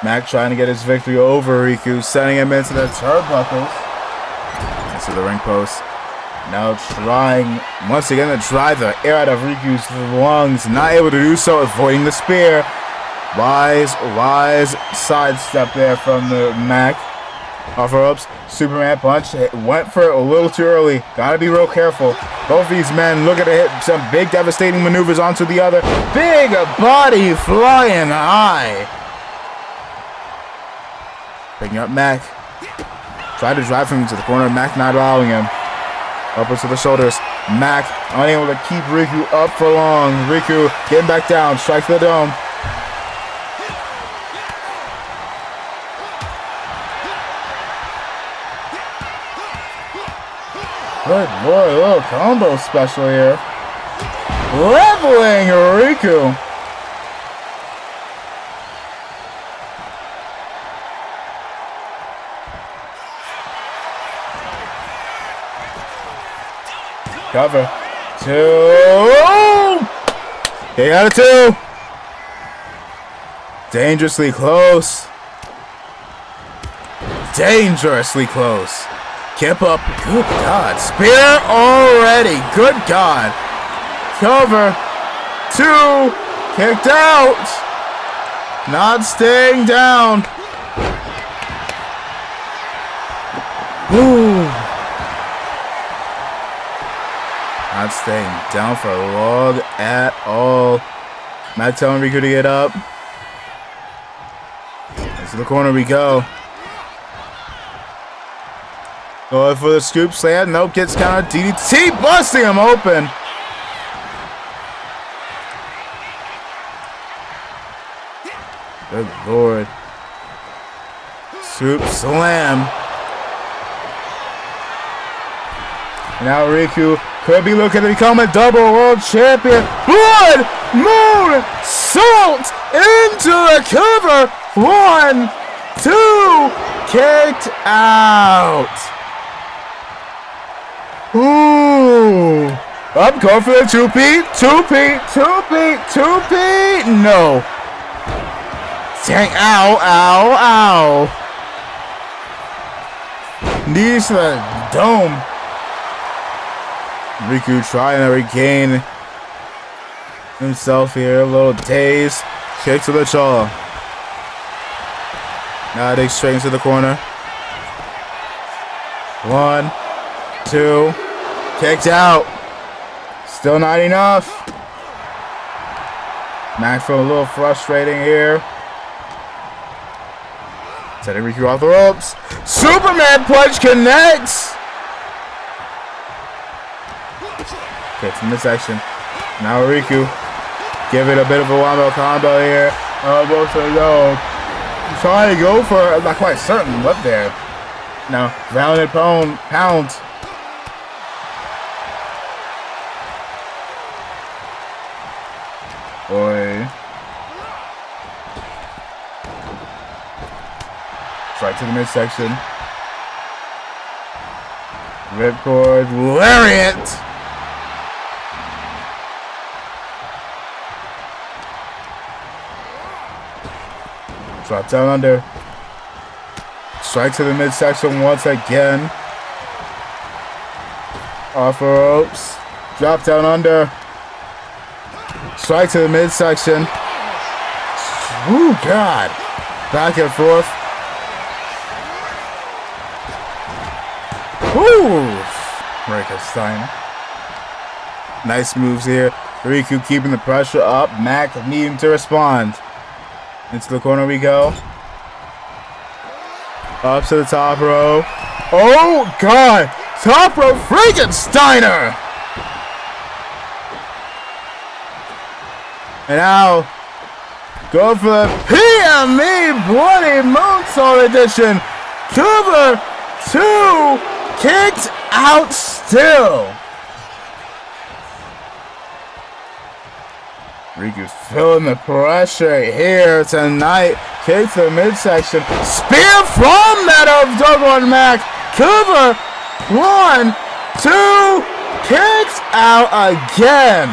Mac trying to get his victory over Riku, sending him into the turnbuckles. Into the ring post. Now trying once again to drive the air out of Riku's lungs. Not able to do so, avoiding the spear. Wise sidestep there from the Mac. Offer ups. Superman punch. It went for it a little too early. Gotta be real careful. Both these men looking to hit some big devastating maneuvers onto the other. Big body flying high. Picking up Mac. Tried to drive him to the corner. Mac not allowing him. Upwards to the shoulders. Mac unable to keep Riku up for long. Riku getting back down. Strike to the dome. Good boy, a little combo special here. Leveling Riku. Cover. 2. They got a 2. Dangerously close. Dangerously close. Kip up. Good God. Spear already. Good God. Cover. 2. Kicked out. Not staying down. Ooh. Not staying down for long at all. Mac telling Riku to get up. Into the corner we go. Going for the scoop slam. Nope, gets counter DDT, busting him open. Good Lord. Scoop slam. Now Riku could be looking to become a double world champion. Blood Moon Salt into the cover. 1, 2, kicked out. Ooh. I'm going for the 2P. No. Dang, ow. Knees to the dome. Riku trying to regain himself here. A little dazed. Kick to the jaw. Now they straight into the corner. 1, 2. Kicked out. Still not enough. Mac feeling a little frustrating here. Setting Riku off the ropes. Superman punch connects. Kicks in the section. Now Riku. Give it a bit of a wombo combo here. Both to the dome. Trying to go for, I'm not quite certain what there. Now, rounded pound. Boy. Straight to the midsection. Ripcord. Lariat. Drop down under. Strike to the midsection once again. Off the ropes. Drop down under. Strike to the midsection. Ooh, God. Back and forth. Ooh. Frankenstein. Nice moves here. Riku keeping the pressure up. Mac needing to respond. Into the corner we go. Up to the top row. Oh, God. top rope Frankensteiner. And now, go for the PME Bloody Moonsault edition. Cover 2, kicked out still. Riku's feeling the pressure here tonight. Kicks the midsection. Spear from that of Douglas Mack. Cover 1, 2, kicks out again.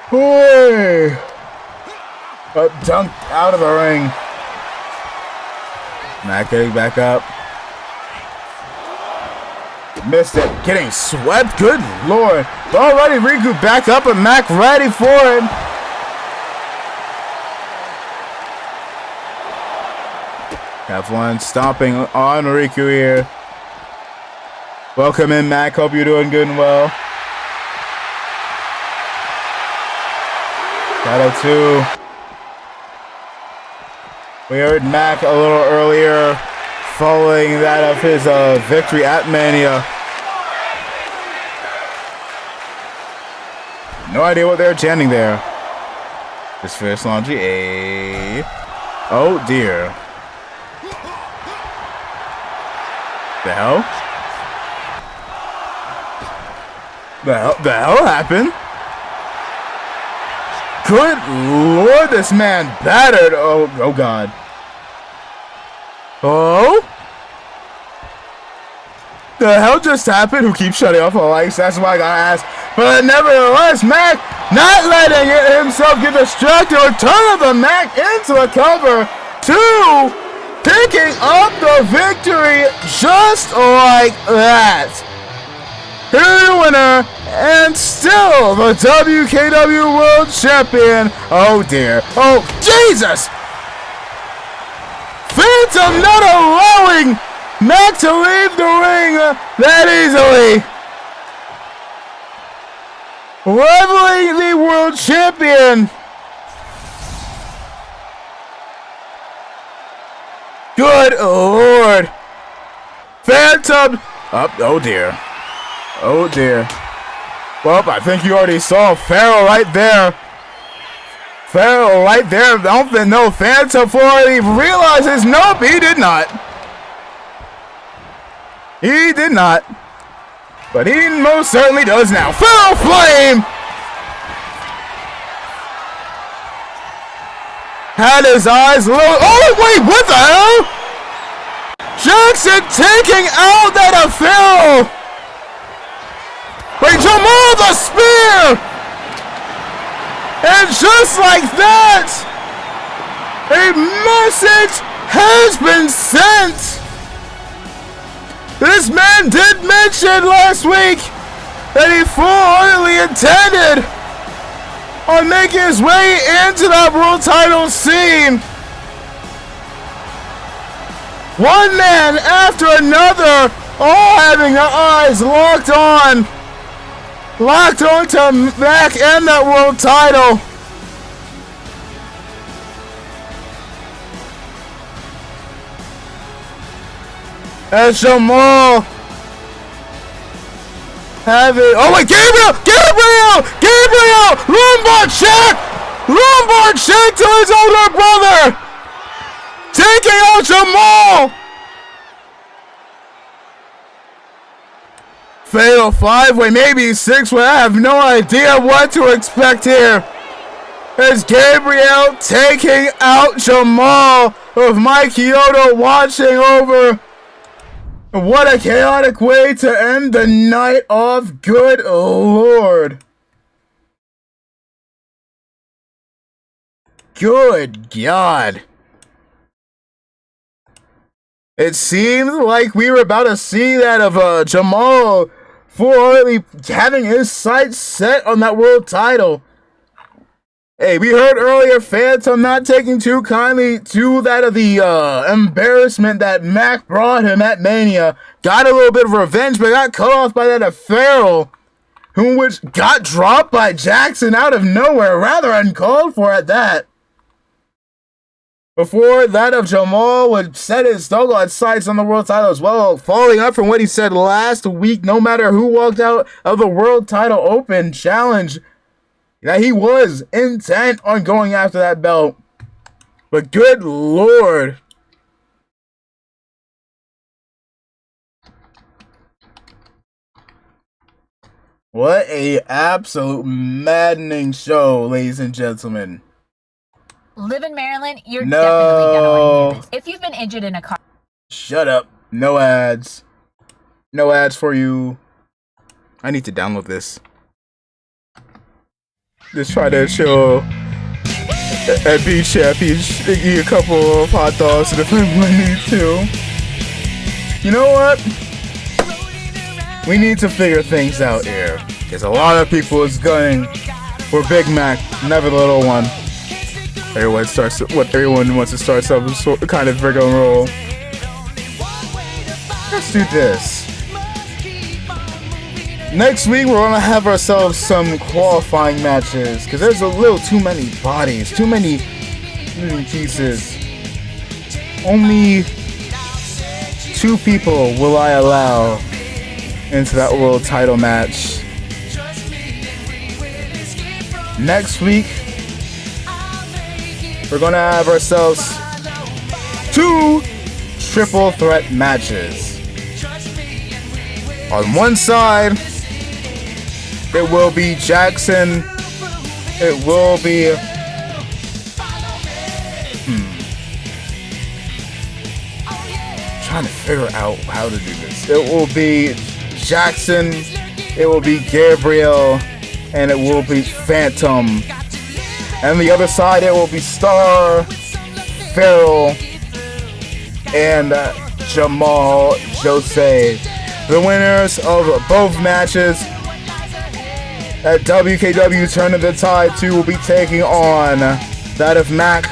Boy. Dunked out of the ring. Mack getting back up. Missed it. Getting swept. Good lord. Already Riku back up and Mack ready for it. F1 stomping on Riku here. Welcome in, Mack. Hope you're doing good and well. Shadow 2. We heard Mack a little earlier following that of his victory at Mania. No idea what they're chanting there. This first laundry. Oh dear. The hell? The hell happened? Good lord, this man battered. Oh god. Oh? The hell just happened? Who keeps shutting off the lights? That's why I gotta ask. But nevertheless, Mack not letting himself get distracted. Return of the Mack into the cover. 2, picking up the victory just like that. Here's the winner, and still the WKW World Champion. Oh dear. Oh, Jesus! Phantom not allowing Mack to leave the ring that easily. Leveling the World Champion. Good lord. Phantom. Oh dear. Oh dear. Well, I think you already saw Pharaoh right there. Pharaoh right there. I don't think no Phantom already realizes. Nope, he did not. He did not. But he most certainly does now. Pharaoh Flame! Had his eyes low. Oh, wait, what the hell? Jackson taking out that of Pharaoh. Wait, Jamal the spear! And just like that, a message has been sent. This man did mention last week that he full-heartedly intended on making his way into that world title scene. One man after another, all having their eyes locked on to Mack and that world title. As Jamal having, oh wait, Gabriel! Lumbar check to his older brother, taking out Jamal. Fatal 5-way, maybe 6-way. I have no idea what to expect here. As Gabriel taking out Jamal, with Mike Kyoto watching over. What a chaotic way to end the night off. Good lord. Good God. It seemed like we were about to see that of Jamal full-heartedly having his sights set on that world title. Hey, we heard earlier Phantom not taking too kindly to that of the embarrassment that Mack brought him at Mania. Got a little bit of revenge, but got cut off by that of Farrell, which got dropped by Jackson out of nowhere, rather uncalled for at that. Before that of Jamal would set his doggone sights on the world title as well, following up from what he said last week, no matter who walked out of the World Title Open Challenge, that he was intent on going after that belt. But good lord. What a absolute maddening show, ladies and gentlemen. Live in Maryland, you're definitely gonna want to hear this. If you've been injured in a car... Shut up. No ads. No ads for you. I need to download this. Just try to chill at Beach Happy, eat a couple of hot dogs if I need to. You know what? We need to figure things out here. Because a lot of people is gunning for Big Mac, never the little one. Everyone wants to start some sort of kind of rigmarole. Let's do this. Next week we're gonna have ourselves some qualifying matches because there's a little too many bodies, too many moving pieces. Only 2 people will I allow into that world title match. Next week we're gonna have ourselves 2 triple threat matches. On one side, it will be Jackson. It will be... Trying to figure out how to do this. It will be Jackson. It will be Gabriel. And it will be Phantom. And the other side, it will be Star, Farrell, and Jamal Jose. The winners of both matches at WKW Turn of the Tide 2 will be taking on that of Mac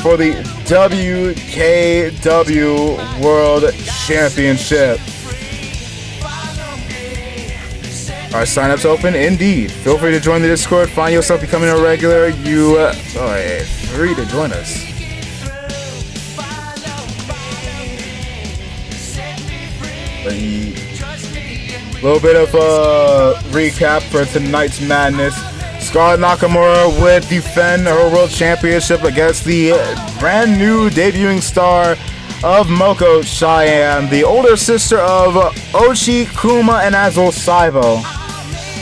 for the WKW World Championship. Our sign-ups open indeed. Feel free to join the Discord. Find yourself becoming a regular. You are free to join us. A little bit of a recap for tonight's madness. Scarlett Nakamura would defend her world championship against the brand new debuting star of Moko Cheyenne, the older sister of Ochi, Kuma, and Azul Saibo.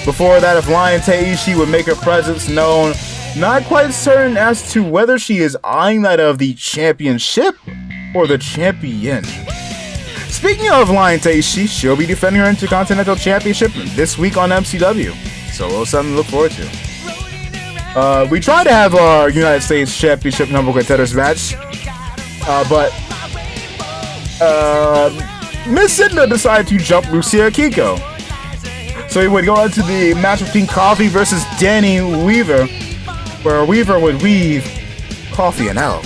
Before that, if Lion Taishi would make her presence known, not quite certain as to whether she is eyeing that of the championship or the champion. Speaking of Lion Taishi, she'll be defending her Intercontinental Championship this week on MCW, so a little something to look forward to. We tried to have our United States Championship number one contenders match, but Miss Sidna decided to jump Lucia Kiko. So we would go on to the match between Coffee versus Danny Weaver, where Weaver would weave Coffee and L.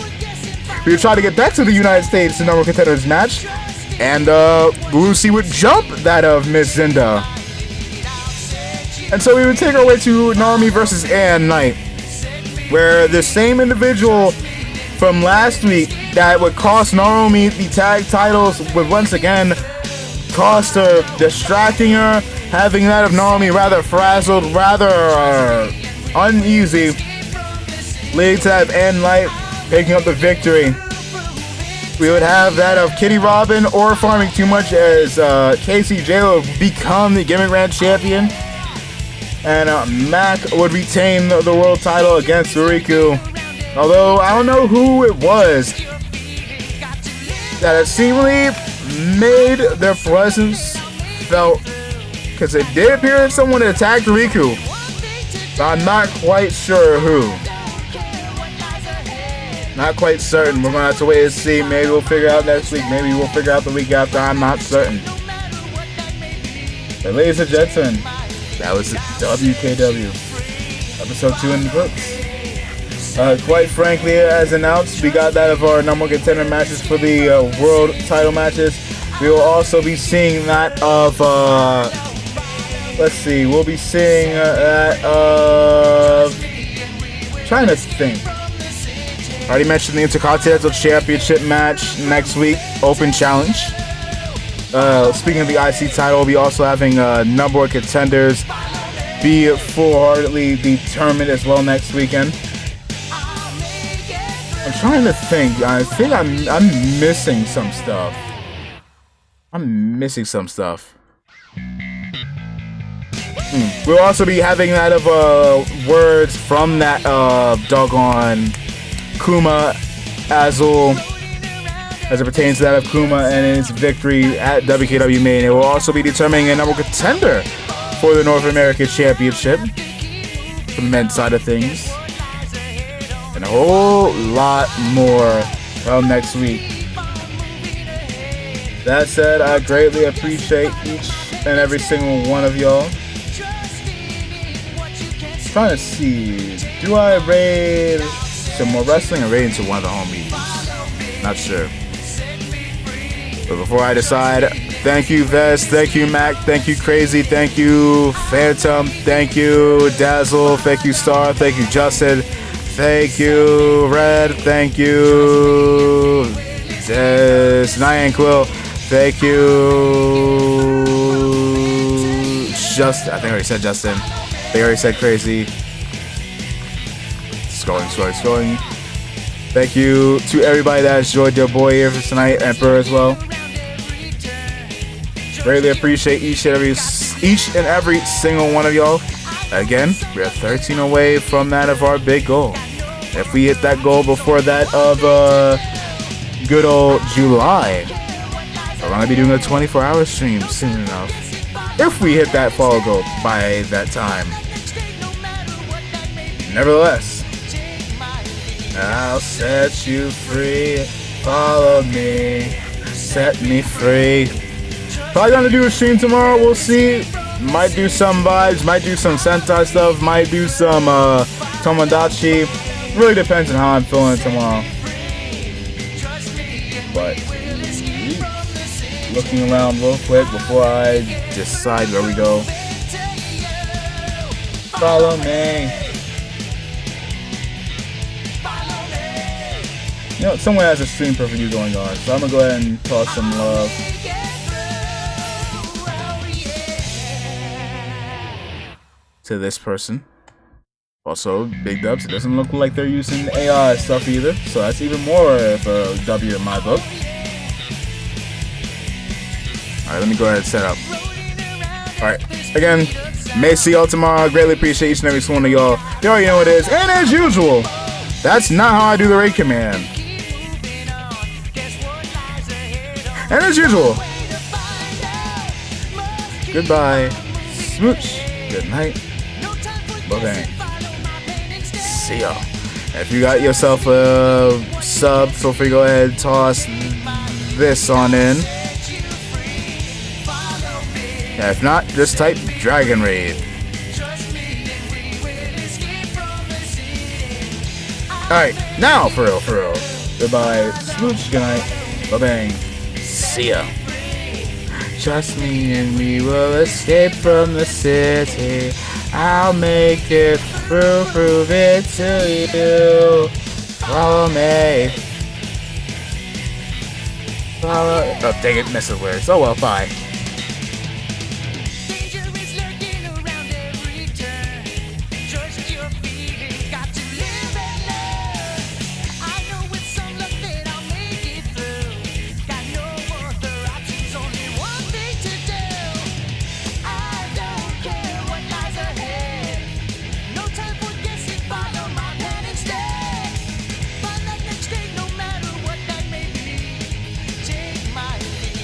We would try to get back to the United States number one contenders match, and Lucy would jump that of Miss Zinda. And so we would take our way to Naomi versus Ann Knight, where the same individual from last week that would cost Naomi the tag titles would once again cost her, distracting her, having that of Naomi rather frazzled, rather uneasy, leading to that of Ann Knight picking up the victory. We would have that of Kitty Robin or farming too much as Casey J would become the Gimmick Ranch champion. And Mac would retain the world title against Riku. Although I don't know who it was that seemingly made their presence felt, because it did appear that someone attacked Riku, but I'm not quite sure who. Not quite certain. We're gonna have to wait and see. Maybe we'll figure out next week. Maybe we'll figure out the week after. I'm not certain. But ladies and gentlemen, that was WKW episode 2 in the books. Quite frankly, as announced, we got that of our number one contender matches for the world title matches. We will also be seeing that of let's see, we'll be seeing that of, trying to think. Already mentioned the Intercontinental Championship match next week, Open Challenge. Speaking of the IC title, we'll be also having number one contenders be full-heartedly determined as well next weekend. I'm trying to think. I think I'm missing some stuff. We'll also be having that of words from that doggone Kuma Azul as it pertains to that of Kuma and his victory at WKW Mania. We'll also be determining a number one contender for the North American Championship from the men's side of things. And a whole lot more from next week. That said, I greatly appreciate each and every single one of y'all. Trying to see, do I raid some more wrestling or raid into one of the home meetings? Not sure. But before I decide, thank you Vest, thank you Mac, thank you Crazy, thank you Phantom, thank you Dazzle, thank you Star, thank you Justin, thank you Red, thank you Nyan Quill, thank you Justin, I think I already said Justin. They already said Crazy. Scrolling. Thank you to everybody that has joined their boy here for tonight, Emperor as well. Greatly appreciate each and every single one of y'all. Again, we are 13 away from that of our big goal. If we hit that goal before that of good old July, we're gonna be doing a 24-hour stream soon enough. If we hit that follow goal by that time. Nevertheless, I'll set you free. Follow me. Set me free. Probably gonna do a stream tomorrow. We'll see. Might do some vibes. Might do some Sentai stuff. Might do some Tomodachi. Really depends on how I'm feeling tomorrow. But looking around real quick before I decide where we go. Follow me. You know, someone has a stream preview going on, so I'm gonna go ahead and toss some love. To this person. Also, big dubs. It doesn't look like they're using AI stuff either, so that's even more of a W in my book. Alright, let me go ahead and set up. Alright, again, may see y'all tomorrow. Greatly appreciate each and every one of y'all. You already know what it is. And as usual, that's not how I do the raid command. And as usual, goodbye, smooch, good night, bye-bye, see y'all. If you got yourself a sub, feel free to go ahead and toss this on in. Yeah, if not, just type Dragon Raid. Alright, now for real. Goodbye, smooch, good night, bye-bang. See ya. Trust me and we will escape from the city. I'll make it through, prove it to you. Follow me. Oh, dang it, missed the words. Oh well, bye.